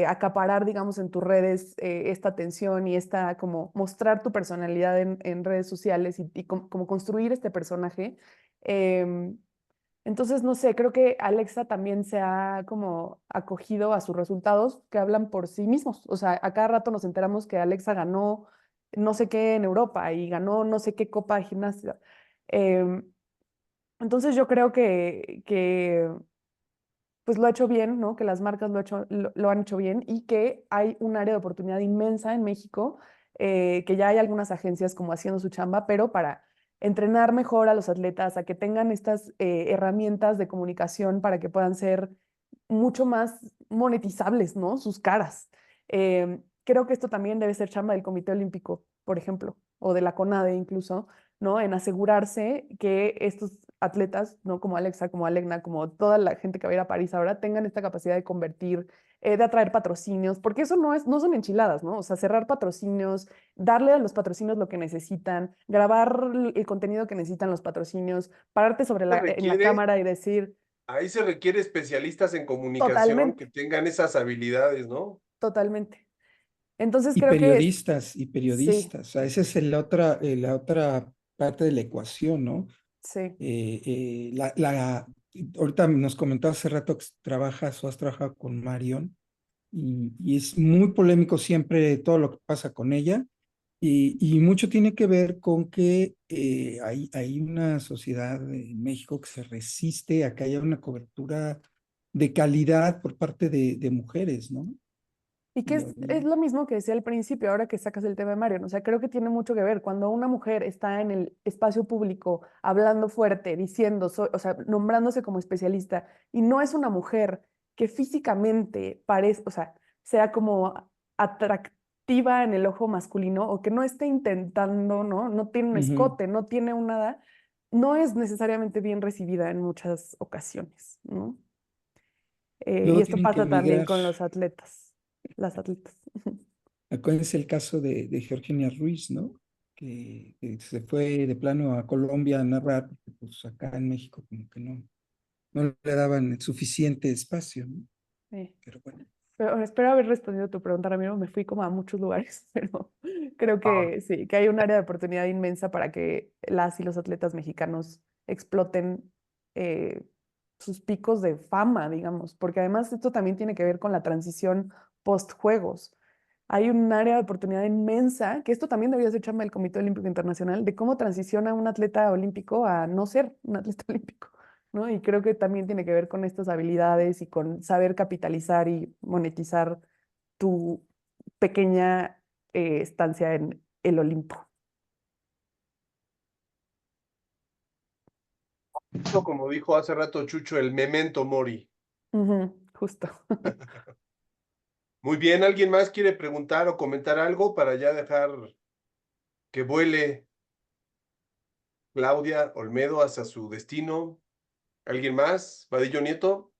C: acaparar, digamos, en tus redes esta atención y esta como mostrar tu personalidad en redes sociales y como construir este personaje. Em, entonces, no sé, creo que Alexa también se ha como acogido a sus resultados que hablan por sí mismos. O sea, a cada rato nos enteramos que Alexa ganó no sé qué en Europa y ganó no sé qué copa de gimnasia. Em, entonces yo creo que pues lo ha hecho bien, ¿no? Que las marcas lo han hecho bien y que hay un área de oportunidad inmensa en México, que ya hay algunas agencias como haciendo su chamba, pero para entrenar mejor a los atletas, a que tengan estas herramientas de comunicación para que puedan ser mucho más monetizables, ¿no? Sus caras. Creo que esto también debe ser chamba del Comité Olímpico, por ejemplo, o de la CONADE incluso, ¿no? En asegurarse que estos atletas, ¿no? Como Alexa, como Alegna, como toda la gente que va a ir a París ahora, tengan esta capacidad de convertir, de atraer patrocinios, porque eso no son enchiladas, ¿no? O sea, cerrar patrocinios, darle a los patrocinios lo que necesitan, grabar el contenido que necesitan los patrocinios, pararte
A: Se
C: en la
A: requiere,
C: cámara y decir,
A: ahí se requiere especialistas en comunicación que
C: totalmente,
A: tengan esas habilidades, ¿no?
C: totalmente. Entonces creo que
E: Y
C: sí,
E: periodistas. O sea, esa es la otra parte de la ecuación, ¿no?
C: sí.
E: Ahorita nos comentó hace rato que trabajas o has trabajado con Marion y es muy polémico siempre todo lo que pasa con ella y mucho tiene que ver con que hay una sociedad en México que se resiste a que haya una cobertura de calidad por parte de mujeres, ¿no?
C: Y que
E: Y
C: es lo mismo que decía al principio, ahora que sacas el tema de Marion. O sea, creo que tiene mucho que ver. Cuando una mujer está en el espacio público hablando fuerte, diciendo, o sea, nombrándose como especialista, y no es una mujer que físicamente parece, o sea, sea como atractiva en el ojo masculino o que no esté intentando, ¿no? No tiene un
E: Ujú.
C: escote, no tiene un nada, no es necesariamente bien recibida en muchas ocasiones, ¿no? Y
E: Luego
C: esto
E: tienen que
C: pasa también
E: emigrar.
C: con los atletas, las atletas.
E: Acuérdense el caso de Georgina Ruiz, ¿no? Que se fue de plano a Colombia a narrar, porque pues acá en México como que no le daban el suficiente espacio, ¿no?
C: Sí.
E: Pero bueno.
C: Pero espero haber respondido tu pregunta, Ramiro. Me fui como a muchos lugares, pero creo
F: Ah,
C: que sí, que hay un área de oportunidad inmensa para que las y los atletas mexicanos exploten eh, sus picos de fama, digamos, porque además esto también tiene que ver con la transición post-juegos. Hay un área de oportunidad inmensa, que esto también debería ser chamba del Comité Olímpico Internacional, de cómo transiciona un atleta olímpico a no ser un atleta olímpico, ¿no? Y creo que también tiene que ver con estas habilidades y con saber capitalizar y monetizar tu pequeña estancia en el Olimpo.
A: Como dijo hace rato Chucho, el memento mori.
C: Justo.
A: Muy bien, ¿alguien más quiere preguntar o comentar algo para ya dejar que vuele Claudia Olmedo hacia su destino? ¿Alguien más? ¿Vadillo Nieto?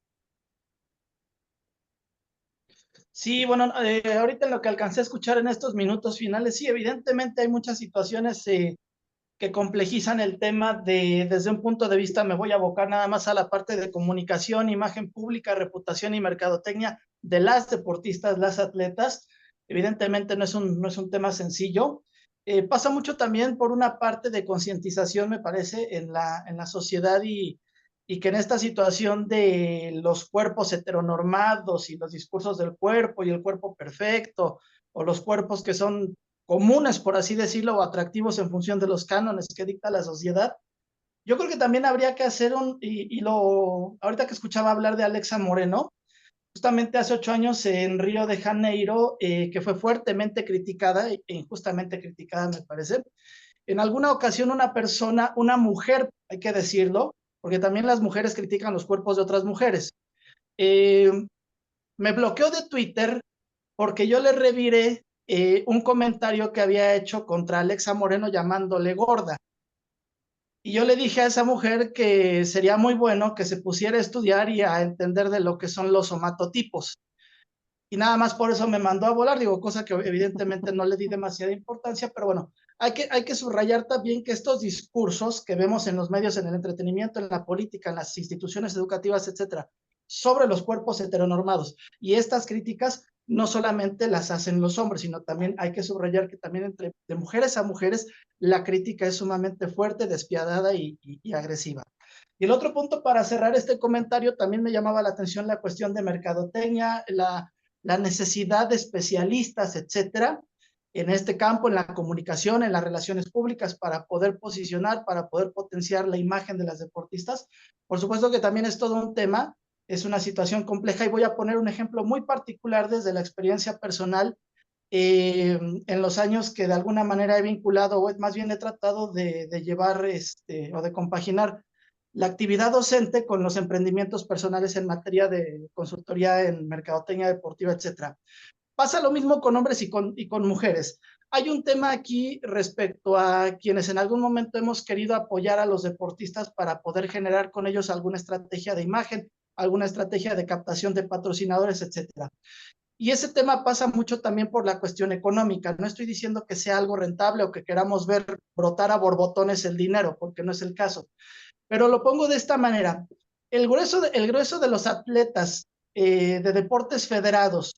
B: Sí, bueno, ahorita en lo que alcancé a escuchar en estos minutos finales, sí, evidentemente hay muchas situaciones que complejizan el tema desde un punto de vista, me voy a abocar nada más a la parte de comunicación, imagen pública, reputación y mercadotecnia de las deportistas, las atletas. Evidentemente no es un tema sencillo. Pasa mucho también por una parte de concientización, me parece, en la sociedad y que en esta situación de los cuerpos heteronormados y los discursos del cuerpo y el cuerpo perfecto, o los cuerpos que son comunes, por así decirlo, o atractivos en función de los cánones que dicta la sociedad. Yo creo que también habría que hacer ahorita que escuchaba hablar de Alexa Moreno, justamente hace 8 años en Río de Janeiro, que fue fuertemente criticada, e injustamente criticada, me parece. En alguna ocasión una persona, una mujer, hay que decirlo, porque también las mujeres critican los cuerpos de otras mujeres, eh, me bloqueó de Twitter porque yo le reviré un comentario que había hecho contra Alexa Moreno llamándole gorda. Y yo le dije a esa mujer que sería muy bueno que se pusiera a estudiar y a entender de lo que son los somatotipos. Y nada más por eso me mandó a volar, digo, cosa que evidentemente no le di demasiada importancia, pero bueno, hay que subrayar también que estos discursos que vemos en los medios, en el entretenimiento, en la política, en las instituciones educativas, etcétera, sobre los cuerpos heteronormados y estas críticas no solamente las hacen los hombres, sino también hay que subrayar que también entre de mujeres a mujeres la crítica es sumamente fuerte, despiadada y agresiva. Y el otro punto para cerrar este comentario, también me llamaba la atención la cuestión de mercadotecnia, la necesidad de especialistas, etcétera, en este campo, en la comunicación, en las relaciones públicas, para poder posicionar, para poder potenciar la imagen de las deportistas. Por supuesto que también es todo un tema, es una situación compleja y voy a poner un ejemplo muy particular desde la experiencia personal en los años que de alguna manera he vinculado, o más bien he tratado de llevar o de compaginar la actividad docente con los emprendimientos personales en materia de consultoría en mercadotecnia deportiva, etcétera. Pasa lo mismo con hombres y con mujeres. Hay un tema aquí respecto a quienes en algún momento hemos querido apoyar a los deportistas para poder generar con ellos alguna estrategia de imagen, alguna estrategia de captación de patrocinadores, etcétera. Y ese tema pasa mucho también por la cuestión económica. No estoy diciendo que sea algo rentable o que queramos ver brotar a borbotones el dinero, porque no es el caso. Pero lo pongo de esta manera. El grueso de los atletas de deportes federados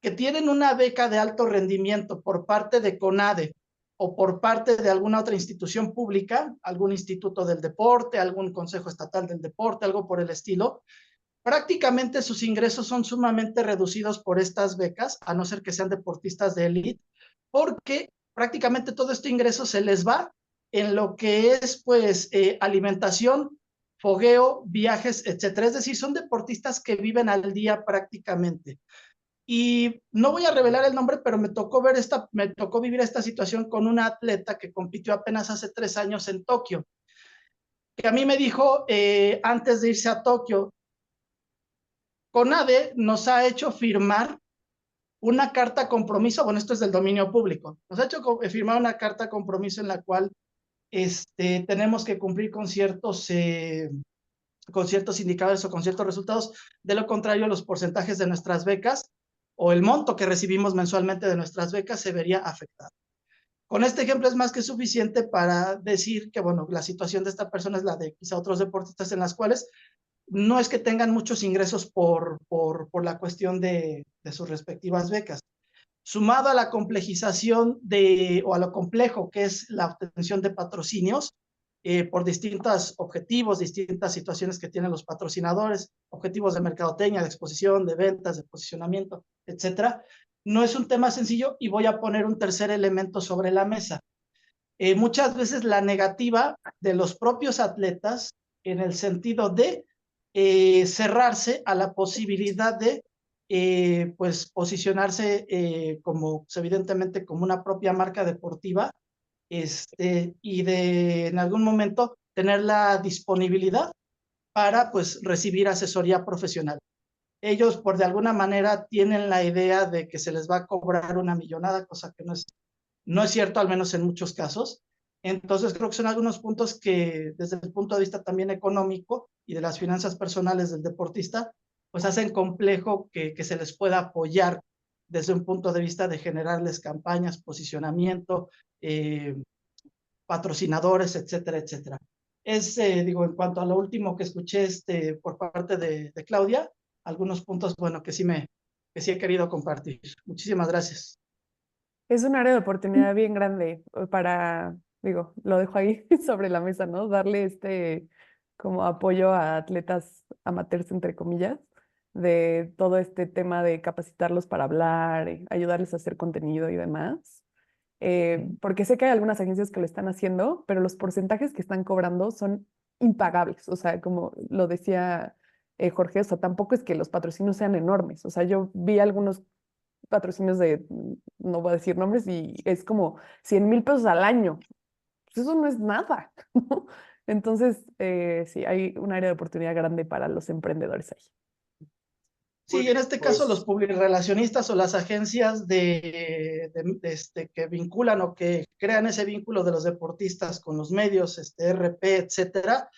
B: que tienen una beca de alto rendimiento por parte de CONADE o por parte de alguna otra institución pública, algún instituto del deporte, algún consejo estatal del deporte, algo por el estilo, prácticamente sus ingresos son sumamente reducidos por estas becas, a no ser que sean deportistas de élite, porque prácticamente todo este ingreso se les va en lo que es pues alimentación, fogueo, viajes, etcétera. Es decir, son deportistas que viven al día prácticamente. Y no voy a revelar el nombre, pero me tocó vivir esta situación con una atleta que compitió apenas hace 3 años en Tokio, que a mí me dijo antes de irse a Tokio, CONADE nos ha hecho firmar una carta compromiso, bueno, esto es del dominio público, nos ha hecho firmar una carta compromiso en la cual tenemos que cumplir con ciertos indicadores o con ciertos resultados, de lo contrario los porcentajes de nuestras becas o el monto que recibimos mensualmente de nuestras becas se vería afectado. Con este ejemplo es más que suficiente para decir que, bueno, la situación de esta persona es la de quizá otros deportistas en las cuales no es que tengan muchos ingresos por la cuestión de sus respectivas becas. Sumado a la complejización o a lo complejo que es la obtención de patrocinios por distintos objetivos, distintas situaciones que tienen los patrocinadores, objetivos de mercadotecnia, de exposición, de ventas, de posicionamiento, etcétera. No es un tema sencillo y voy a poner un tercer elemento sobre la mesa. Muchas veces la negativa de los propios atletas en el sentido de cerrarse a la posibilidad de pues posicionarse como pues, evidentemente como una propia marca deportiva y de en algún momento tener la disponibilidad para pues recibir asesoría profesional. Ellos por de alguna manera tienen la idea de que se les va a cobrar una millonada, cosa que no es cierto, al menos en muchos casos. Entonces creo que son algunos puntos que desde el punto de vista también económico y de las finanzas personales del deportista, pues hacen complejo que se les pueda apoyar desde un punto de vista de generarles campañas, posicionamiento, patrocinadores, etcétera, etcétera. Digo, en cuanto a lo último que escuché por parte de Claudia, algunos puntos, bueno, que sí he querido compartir. Muchísimas gracias.
C: Es un área de oportunidad bien grande para, digo, lo dejo ahí sobre la mesa, ¿no? Darle como apoyo a atletas amateurs, entre comillas, de todo este tema de capacitarlos para hablar, ayudarles a hacer contenido y demás. Porque sé que hay algunas agencias que lo están haciendo, pero los porcentajes que están cobrando son impagables. O sea, como lo decía Jorge, o sea, tampoco es que los patrocinios sean enormes. O sea, yo vi algunos patrocinios no voy a decir nombres, y es como 100,000 pesos al año. Pues eso no es nada, ¿no? Entonces, sí, hay un área de oportunidad grande para los emprendedores ahí.
B: Sí, en este caso los
A: Pues,
B: publirelacionistas o las agencias que vinculan o que crean ese vínculo de los deportistas con los medios, RP, etcétera,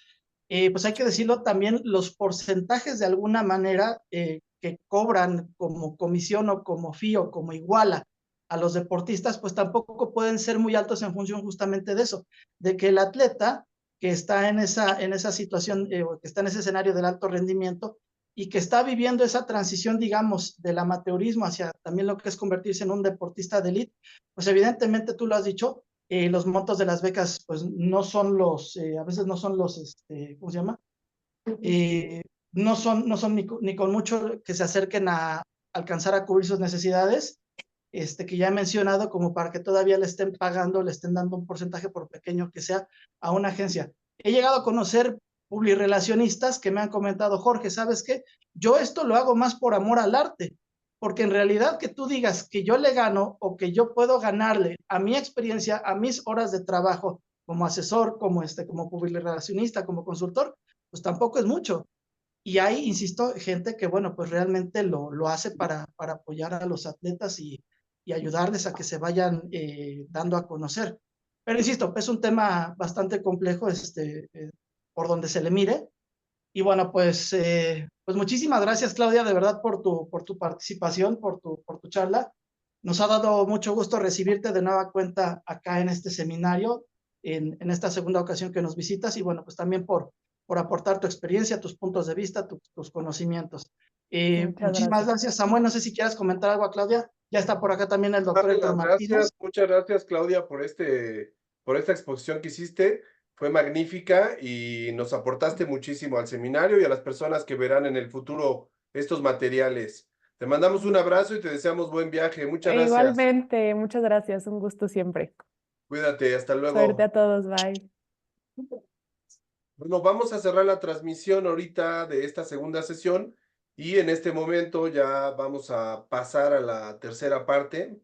B: pues hay que decirlo también, los porcentajes de alguna manera que cobran como comisión o como fee o como iguala a los deportistas, pues tampoco pueden ser muy altos en función justamente de eso, de que el atleta que está en esa situación, o que está en ese escenario del alto rendimiento y que está viviendo esa transición, digamos, del amateurismo hacia también lo que es convertirse en un deportista de élite, pues evidentemente tú lo has dicho, los montos de las becas, pues no son a veces no son ¿cómo se llama? No son ni con mucho que se acerquen a alcanzar a cubrir sus necesidades, que ya he mencionado, como para que todavía le estén pagando, le estén dando un porcentaje, por pequeño que sea, a una agencia. He llegado a conocer publirelacionistas que me han comentado, Jorge, ¿sabes qué? Yo esto lo hago más por amor al arte, porque en realidad que tú digas que yo le gano o que yo puedo ganarle a mi experiencia, a mis horas de trabajo como asesor, como publirelacionista, como consultor, pues tampoco es mucho. Y hay, insisto, gente que, bueno, pues realmente lo hace para apoyar a los atletas y ayudarles a que se vayan dando a conocer. Pero insisto, es un tema bastante complejo por donde se le mire. Y bueno, pues muchísimas gracias, Claudia, de verdad, por tu participación, por tu charla. Nos ha dado mucho gusto recibirte de nueva cuenta acá en este seminario, en esta segunda ocasión que nos visitas, y bueno, pues también por aportar tu experiencia, tus puntos de vista, tus conocimientos.
C: Muchas
B: Muchísimas
C: gracias.
B: gracias, Samuel. No sé si quieras comentar algo a Claudia. Ya está por acá también el doctor Héctor Martínez.
A: muchas gracias, Claudia, por esta exposición que hiciste. Fue magnífica y nos aportaste muchísimo al seminario y a las personas que verán en el futuro estos materiales. Te mandamos un abrazo y te deseamos buen viaje. Muchas gracias.
C: Igualmente, muchas gracias. Un gusto siempre.
A: Cuídate, hasta
C: Suerte
A: luego.
C: a todos. Bye.
A: Bueno, vamos a cerrar la transmisión ahorita de esta segunda sesión y en este momento ya vamos a pasar a la tercera parte